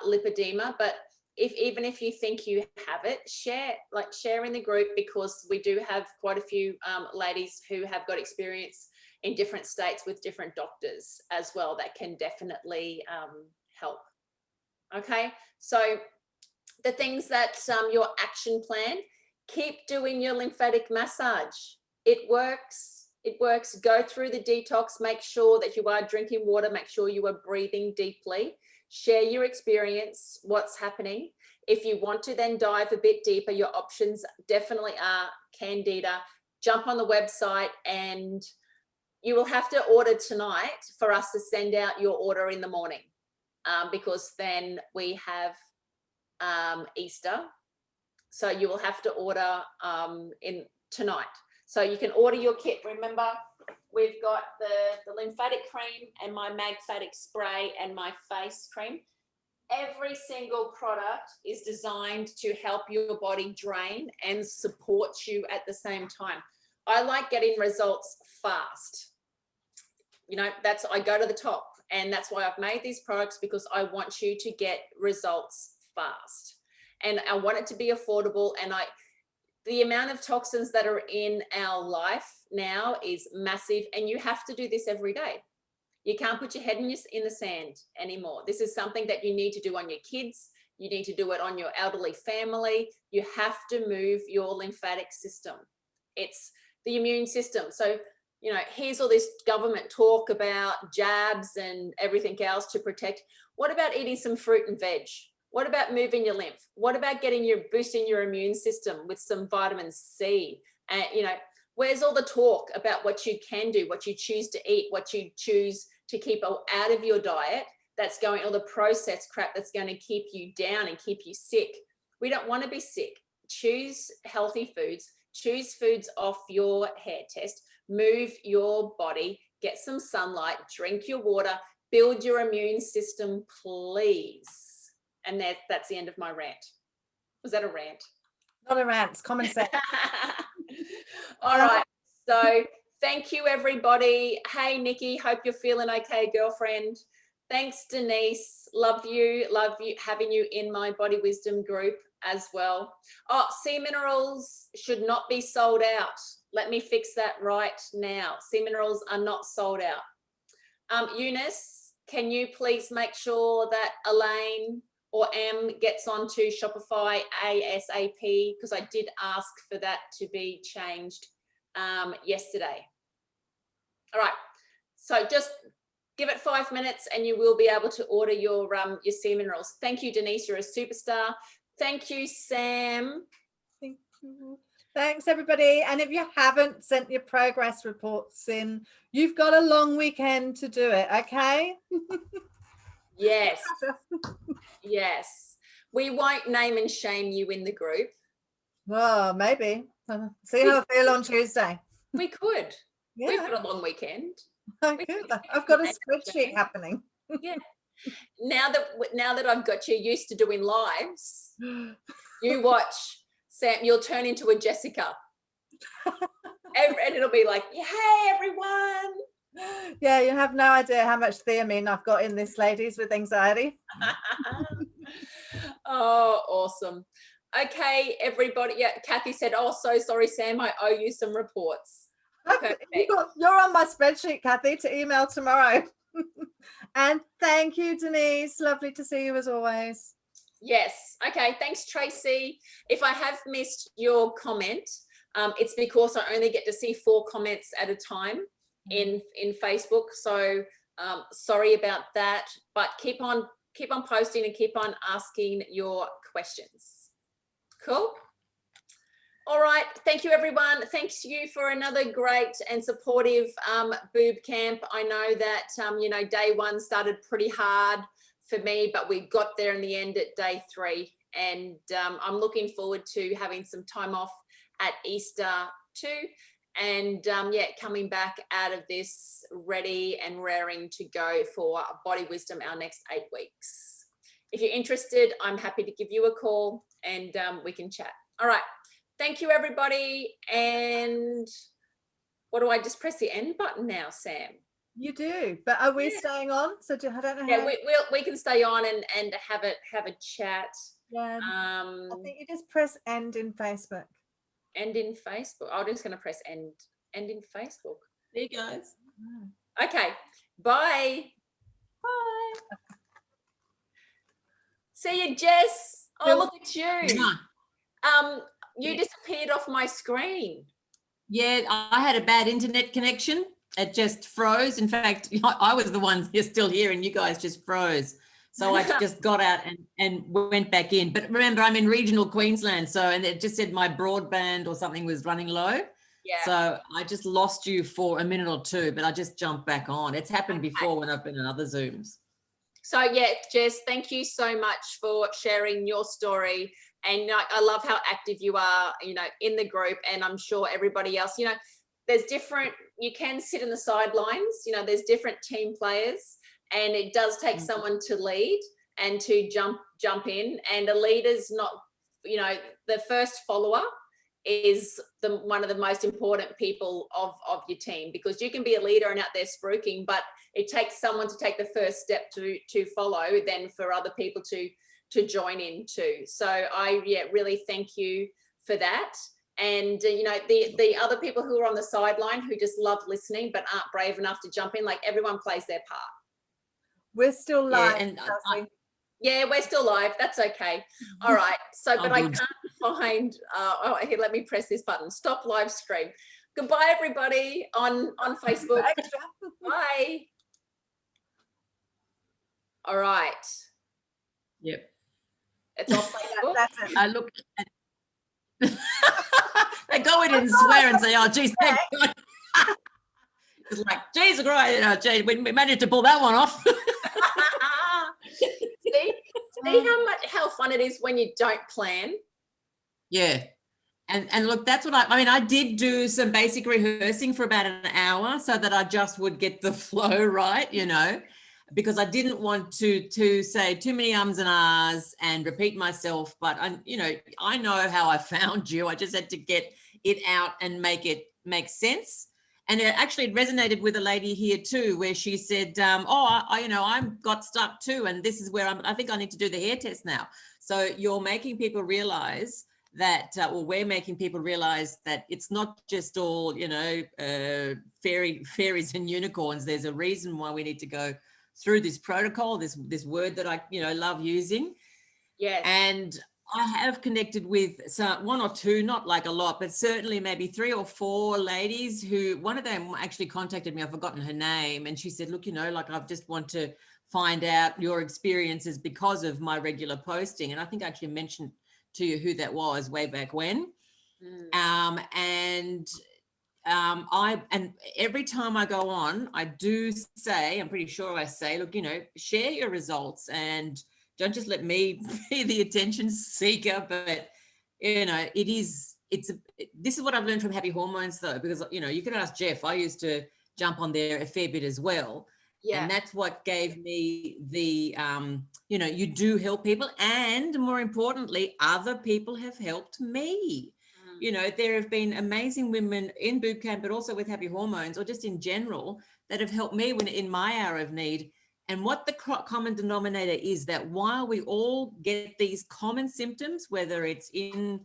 [SPEAKER 1] lipedema, but even if you think you have it, share in the group, because we do have quite a few ladies who have got experience in different states with different doctors as well that can definitely help. Okay, so the things that your action plan, keep doing your lymphatic massage. It works. Go through the detox, make sure that you are drinking water, make sure you are breathing deeply. Share your experience, what's happening. If you want to then dive a bit deeper, your options definitely are Candida. Jump on the website, and you will have to order tonight for us to send out your order in the morning, because then we have Easter. So you will have to order in tonight. So you can order your kit. Remember, we've got the lymphatic cream and my magnetic spray and my face cream. every single product is designed to help your body drain and support you at the same time. I like getting results fast. You know, I go to the top, and that's why I've made these products, because I want you to get results fast. And I want it to be affordable. And the amount of toxins that are in our life now is massive, and you have to do this every day. You can't put your head in the sand anymore. This is something that you need to do on your kids. You need to do it on your elderly family. You have to move your lymphatic system. It's the immune system. So, you know, here's all this government talk about jabs and everything else to protect. What about eating some fruit and veg? What about moving your lymph? What about boosting your immune system with some vitamin C? And, you know, where's all the talk about what you can do, what you choose to eat, what you choose to keep out of your diet, that's going, all the processed crap that's going to keep you down and keep you sick? We don't want to be sick. Choose healthy foods, choose foods off your hair test, move your body, get some sunlight, drink your water, build your immune system, please. And that's the end of my rant. Was that a rant?
[SPEAKER 2] Not a rant, it's common sense.
[SPEAKER 1] All right. So thank you, everybody. Hey, Nikki, hope you're feeling okay, girlfriend. Thanks, Denise. Love you having you in my Body Wisdom group as well. Oh, sea minerals should not be sold out. Let me fix that right now. Sea minerals are not sold out. Eunice, can you please make sure that Elaine or M gets onto Shopify ASAP, because I did ask for that to be changed yesterday. All right, so just give it 5 minutes and you will be able to order your sea minerals. Thank you, Denise, you're a superstar. Thank you, Sam.
[SPEAKER 2] Thank you. Thanks, everybody. And if you haven't sent your progress reports in, you've got a long weekend to do it, okay?
[SPEAKER 1] Yes. Yes. We won't name and shame you in the group.
[SPEAKER 2] Well, maybe. See how I feel on Tuesday.
[SPEAKER 1] We could.
[SPEAKER 2] Yeah.
[SPEAKER 1] We've got a long weekend.
[SPEAKER 2] I could. I've got a spreadsheet happening.
[SPEAKER 1] Yeah. Now that I've got you used to doing lives, you watch, Sam, you'll turn into a Jessica. And it'll be like, hey, everyone.
[SPEAKER 2] Yeah, you have no idea how much thiamine I've got in this, ladies, with anxiety.
[SPEAKER 1] Oh, awesome. Okay, everybody. Yeah, Kathy said, oh, so sorry, Sam, I owe you some reports.
[SPEAKER 2] You're on my spreadsheet, Kathy, to email tomorrow. And thank you, Denise. Lovely to see you as always.
[SPEAKER 1] Yes. Okay. Thanks, Tracy. If I have missed your comment, it's because I only get to see 4 comments at a time in Facebook. So sorry about that, but keep on posting and keep on asking your questions. Cool. All right. Thank you, everyone. Thanks you for another great and supportive BooB Camp. I know that, you know, day 1 started pretty hard for me, but we got there in the end at day 3. And I'm looking forward to having some time off at Easter too. And yeah, coming back out of this ready and raring to go for Body Wisdom our next 8 weeks. If you're interested, I'm happy to give you a call and we can chat. All right. Thank you, everybody. And what do I just press the end button now, Sam?
[SPEAKER 2] You do, but are we staying on? So I don't know.
[SPEAKER 1] Yeah, we can stay on and have a chat.
[SPEAKER 2] Yeah. I think you just press end in Facebook.
[SPEAKER 1] End in Facebook. I'm just going to press end in Facebook.
[SPEAKER 3] There you guys.
[SPEAKER 1] Okay. Bye.
[SPEAKER 2] Bye.
[SPEAKER 1] See you, Jess. Oh, look at you.
[SPEAKER 3] Yeah.
[SPEAKER 1] You disappeared off my screen.
[SPEAKER 3] Yeah, I had a bad internet connection. It just froze. In fact, I was the one still here and you guys just froze. So I just got out and went back in. But remember, I'm in regional Queensland. And it just said my broadband or something was running low.
[SPEAKER 1] Yeah.
[SPEAKER 3] So I just lost you for a minute or 2, but I just jumped back on. It's happened before when I've been in other Zooms.
[SPEAKER 1] So yeah, Jess, thank you so much for sharing your story. And I love how active you are, you know, in the group. And I'm sure everybody else, you know, there's different, you can sit in the sidelines, you know, there's different team players and it does take someone to lead. and to jump in. And a leader's not, you know, the first follower is one of the most important people of your team, because you can be a leader and out there spruiking, but it takes someone to take the first step to follow, then for other people to join in too. So I really thank you for that. And you know, the other people who are on the sideline who just love listening but aren't brave enough to jump in, like, everyone plays their part.
[SPEAKER 2] We're still live.
[SPEAKER 3] Yeah, and
[SPEAKER 1] yeah, we're still live. That's okay. All right. So, but I can't find. Oh, here, let me press this button. Stop live stream. Goodbye, everybody on Facebook. Bye. All right.
[SPEAKER 3] Yep.
[SPEAKER 1] It's off Facebook.
[SPEAKER 2] That's it.
[SPEAKER 3] I look. They go in and swear and say, "Oh, geez, thank God." It's like, "Geez, great, you know, geez, we managed to pull that one off."
[SPEAKER 1] See how fun it is when you don't plan.
[SPEAKER 3] Yeah. And look, that's what I mean, I did do some basic rehearsing for about an hour so that I just would get the flow right, you know, because I didn't want to say too many ums and ahs and repeat myself. But you know how I found you. I just had to get it out and make it make sense. And it actually resonated with a lady here too, where she said, I've got stuck too. And this is where I think I need to do the hair test now. So you're making people realize that, or we're making people realize that it's not just all, you know, fairies and unicorns. There's a reason why we need to go through this protocol, this word that I, you know, love using.
[SPEAKER 1] Yes.
[SPEAKER 3] And I have connected with one or two, not like a lot, but certainly maybe 3 or 4 ladies who, one of them actually contacted me, I've forgotten her name. And she said, look, you know, like, I just want to find out your experiences because of my regular posting. And I think I actually mentioned to you who that was way back when. And every time I go on, I do say, I'm pretty sure I say, look, you know, share your results and don't just let me be the attention seeker. But, you know, this is what I've learned from Happy Hormones though, because, you know, you can ask Jeff, I used to jump on there a fair bit as well. Yeah. And that's what gave me the, you know, you do help people. And more importantly, other people have helped me. You know, there have been amazing women in BooB CamP, but also with Happy Hormones or just in general that have helped me when in my hour of need. And what the common denominator is that while we all get these common symptoms, whether it's in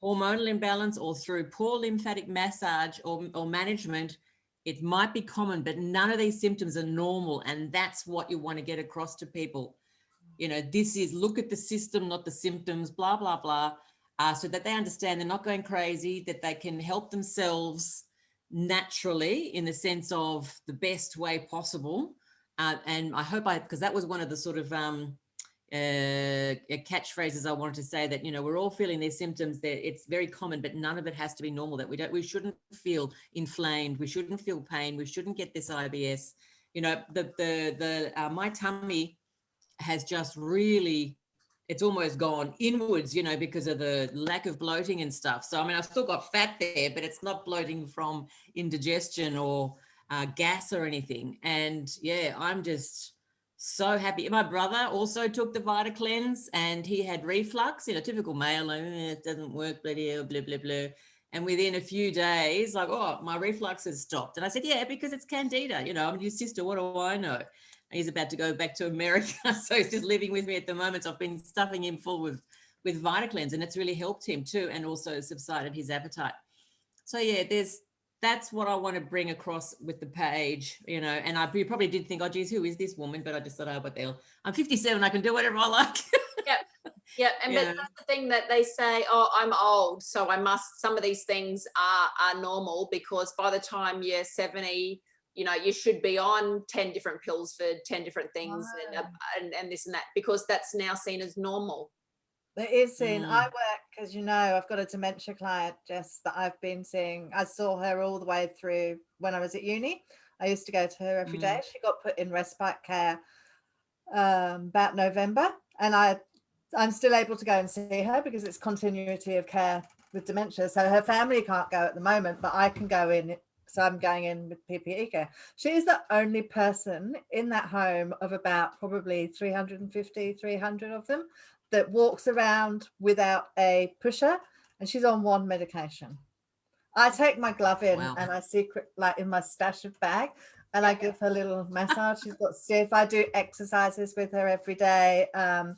[SPEAKER 3] hormonal imbalance or through poor lymphatic massage or management, it might be common, but none of these symptoms are normal. And that's what you want to get across to people. You know, this is look at the system, not the symptoms, blah, blah, blah. So that they understand they're not going crazy, that they can help themselves naturally in the sense of the best way possible. And I hope because that was one of the sort of catchphrases I wanted to say, that, you know, we're all feeling these symptoms, that it's very common, but none of it has to be normal, that we shouldn't feel inflamed. We shouldn't feel pain. We shouldn't get this IBS. You know, my tummy has just really, it's almost gone inwards, you know, because of the lack of bloating and stuff. So, I mean, I've still got fat there, but it's not bloating from indigestion or gas or anything. And yeah, I'm just so happy. My brother also took the Vita Cleanse and he had reflux, you know, typical male, like, it doesn't work, blah, blah, blah, blah. And within a few days, like, oh, my reflux has stopped. And I said, yeah, because it's Candida, you know, I'm your sister, what do I know? He's about to go back to America, so he's just living with me at the moment. So I've been stuffing him full with Vita Cleanse, and it's really helped him too, and also subsided his appetite. So yeah, that's what I want to bring across with the page, you know. And you probably did think, oh, geez, who is this woman? But I just thought, oh, what the hell? I'm 57, I can do whatever I like.
[SPEAKER 1] Yeah, and but that's the thing that they say, oh, I'm old, so I must. Some of these things are normal, because by the time you're 70. You know, you should be on 10 different pills for 10 different things. Wow. and this and that, because that's now seen as normal.
[SPEAKER 2] It is seen. I work, because, you know, I've got a dementia client, Jess, that I've been seeing. I saw her all the way through when I was at uni. I used to go to her every day. She got put in respite care about November, and I'm still able to go and see her because it's continuity of care with dementia. So her family can't go at the moment, but I can go in so I'm going in with PPE care. She is the only person in that home of about probably 350, 300 of them that walks around without a pusher, and she's on one medication. I take my glove in and I secret like in my stash of bag, and I give her a little massage. She's got stiff. I do exercises with her every day, and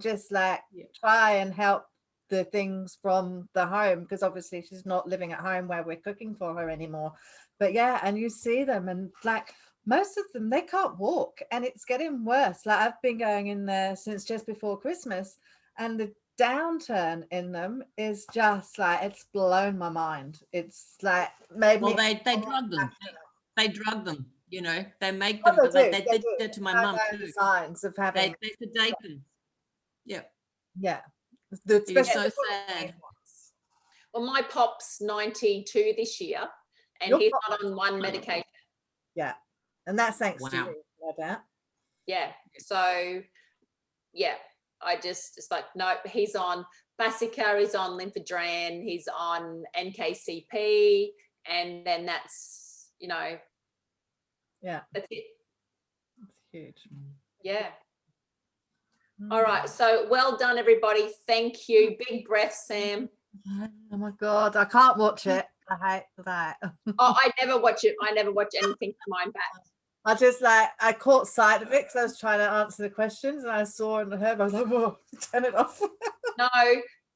[SPEAKER 2] just like try and help the things from the home, because obviously she's not living at home where we're cooking for her anymore. But yeah, and you see them, and like most of them, they can't walk, and it's getting worse. Like I've been going in there since just before Christmas, and the downturn in them is just like, it's blown my mind. It's like made me.
[SPEAKER 3] Well, they drug them. They drug them. You know, they make
[SPEAKER 2] Oh,
[SPEAKER 3] them.
[SPEAKER 2] they
[SPEAKER 3] They did
[SPEAKER 2] do.
[SPEAKER 3] that to my mum too.
[SPEAKER 2] The signs of having.
[SPEAKER 3] They sedate them. Yeah.
[SPEAKER 2] Yeah.
[SPEAKER 3] It was so sad.
[SPEAKER 1] Well, my pop's 92 this year, and he's not on one medication.
[SPEAKER 2] Yeah, and that's thanks to you, no doubt.
[SPEAKER 1] Yeah. So, yeah, it's like, no, he's on Basica, he's on Lymphedema, he's on NKCP, and then that's, you know,
[SPEAKER 2] yeah,
[SPEAKER 1] that's it.
[SPEAKER 2] It's huge.
[SPEAKER 1] Yeah. All right. So well done, everybody. Thank you. Big breath, Sam.
[SPEAKER 2] Oh my God, I can't watch it. I hate that.
[SPEAKER 1] Oh, I never watch it. I never watch anything to mine back.
[SPEAKER 2] I just like, I caught sight of it because I was trying to answer the questions, and I saw and heard, I was like, oh, turn it off.
[SPEAKER 1] No,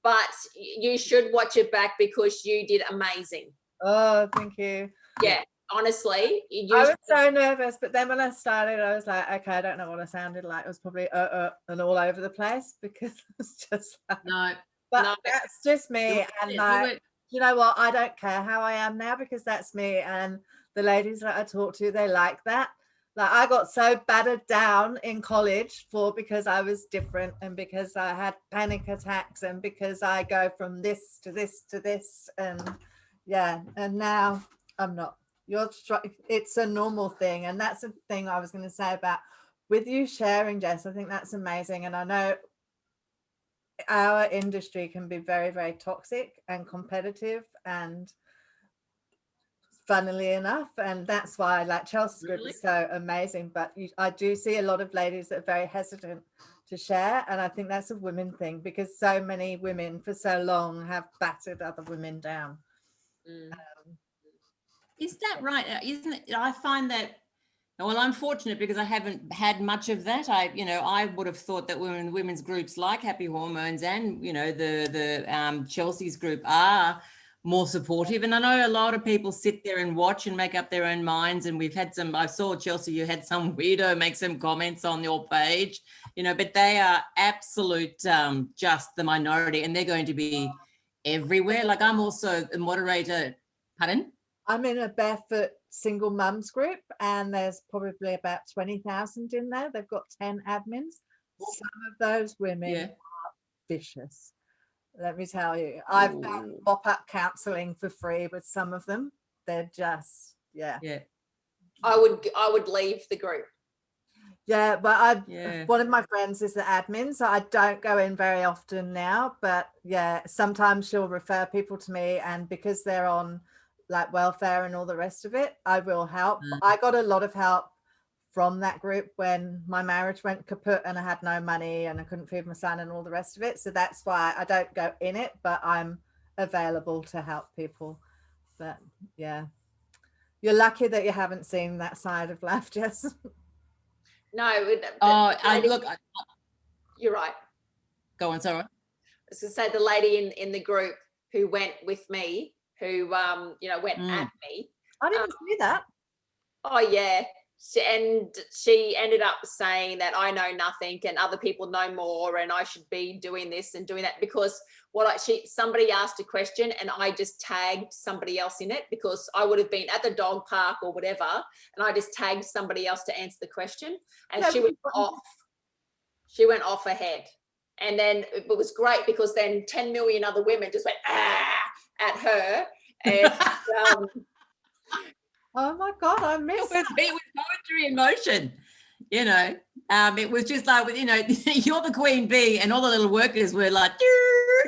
[SPEAKER 1] but you should watch it back because you did amazing.
[SPEAKER 2] Oh, thank you.
[SPEAKER 1] Yeah, honestly.
[SPEAKER 2] I was so nervous, but then when I started, I was like, okay, I don't know what I sounded like. It was probably and all over the place, because it was just like,
[SPEAKER 3] no.
[SPEAKER 2] But that's just me. And like, you know what? I don't care how I am now, because that's me. And the ladies that I talk to, they like that. Like I got so battered down in college because I was different, and because I had panic attacks, and because I go from this to this to this, and yeah, and now I'm not. It's a normal thing, and that's the thing I was going to say about with you sharing, Jess. I think that's amazing, and I know our industry can be very, very toxic and competitive, and funnily enough, and that's why like Chelsea's group is so amazing, but I do see a lot of ladies that are very hesitant to share, and I think that's a women thing, because so many women for so long have battered other women down.
[SPEAKER 3] Is that right? Isn't it? I find that, well, I'm fortunate because I haven't had much of that. I would have thought that women's groups like Happy Hormones and, you know, the Chelsea's group are more supportive. And I know a lot of people sit there and watch and make up their own minds. And we've had I saw, Chelsey, you had some weirdo make some comments on your page, you know, but they are absolute just the minority, and they're going to be everywhere. Like I'm also a moderator. Pardon?
[SPEAKER 2] I'm in a barefoot single mums group, and there's probably about 20,000 in there. They've got 10 admins. Some of those women are vicious. Let me tell you, I've done mop-up counselling for free with some of them. They're just, yeah.
[SPEAKER 1] I would leave the group.
[SPEAKER 2] Yeah, but one of my friends is the admin, so I don't go in very often now. But yeah, sometimes she'll refer people to me, and because they're on like welfare and all the rest of it, I will help. I got a lot of help from that group when my marriage went kaput and I had no money and I couldn't feed my son and all the rest of it. So that's why I don't go in it, but I'm available to help people. But yeah, you're lucky that you haven't seen that side of life, Jess.
[SPEAKER 1] No. You're right.
[SPEAKER 3] Go on, Sarah.
[SPEAKER 1] I was going to say, the lady in the group who went with me, who went at me.
[SPEAKER 2] I didn't see that.
[SPEAKER 1] Oh yeah. She ended up saying that I know nothing and other people know more, and I should be doing this and doing that, because somebody asked a question and I just tagged somebody else in it, because I would have been at the dog park or whatever, and I just tagged somebody else to answer the question, and she went off. She went off ahead, and then it was great because then 10 million other women just went at her, and
[SPEAKER 2] oh my God, I missed
[SPEAKER 3] it. It was poetry in motion, you know. It was just like, you know, you're the queen bee, and all the little workers were like,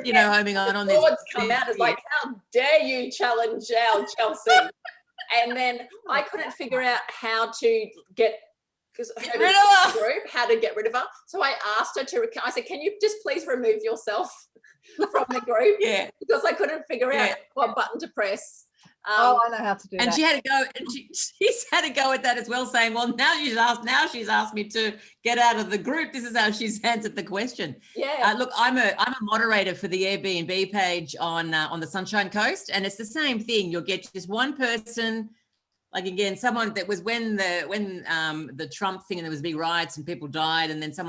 [SPEAKER 3] you know, homing on this.
[SPEAKER 1] Come out, it's like, how dare you challenge our Chelsey? And then I couldn't figure out how to get
[SPEAKER 3] Get rid of her.
[SPEAKER 1] group, how to get rid of her. So I asked her to, I said, can you just please remove yourself from the group?
[SPEAKER 3] Yeah.
[SPEAKER 1] Because I couldn't figure out what button to press.
[SPEAKER 2] Oh, I know how to do
[SPEAKER 3] And
[SPEAKER 2] that.
[SPEAKER 3] she had to go, and she's had to go at that as well, saying, well, now she's asked me to get out of the group. This is how she's answered the question.
[SPEAKER 1] Yeah.
[SPEAKER 3] Look, I'm a moderator for the Airbnb page on the Sunshine Coast, and it's the same thing. You'll get just one person, like again, someone that was when the Trump thing and there was big riots and people died, and then someone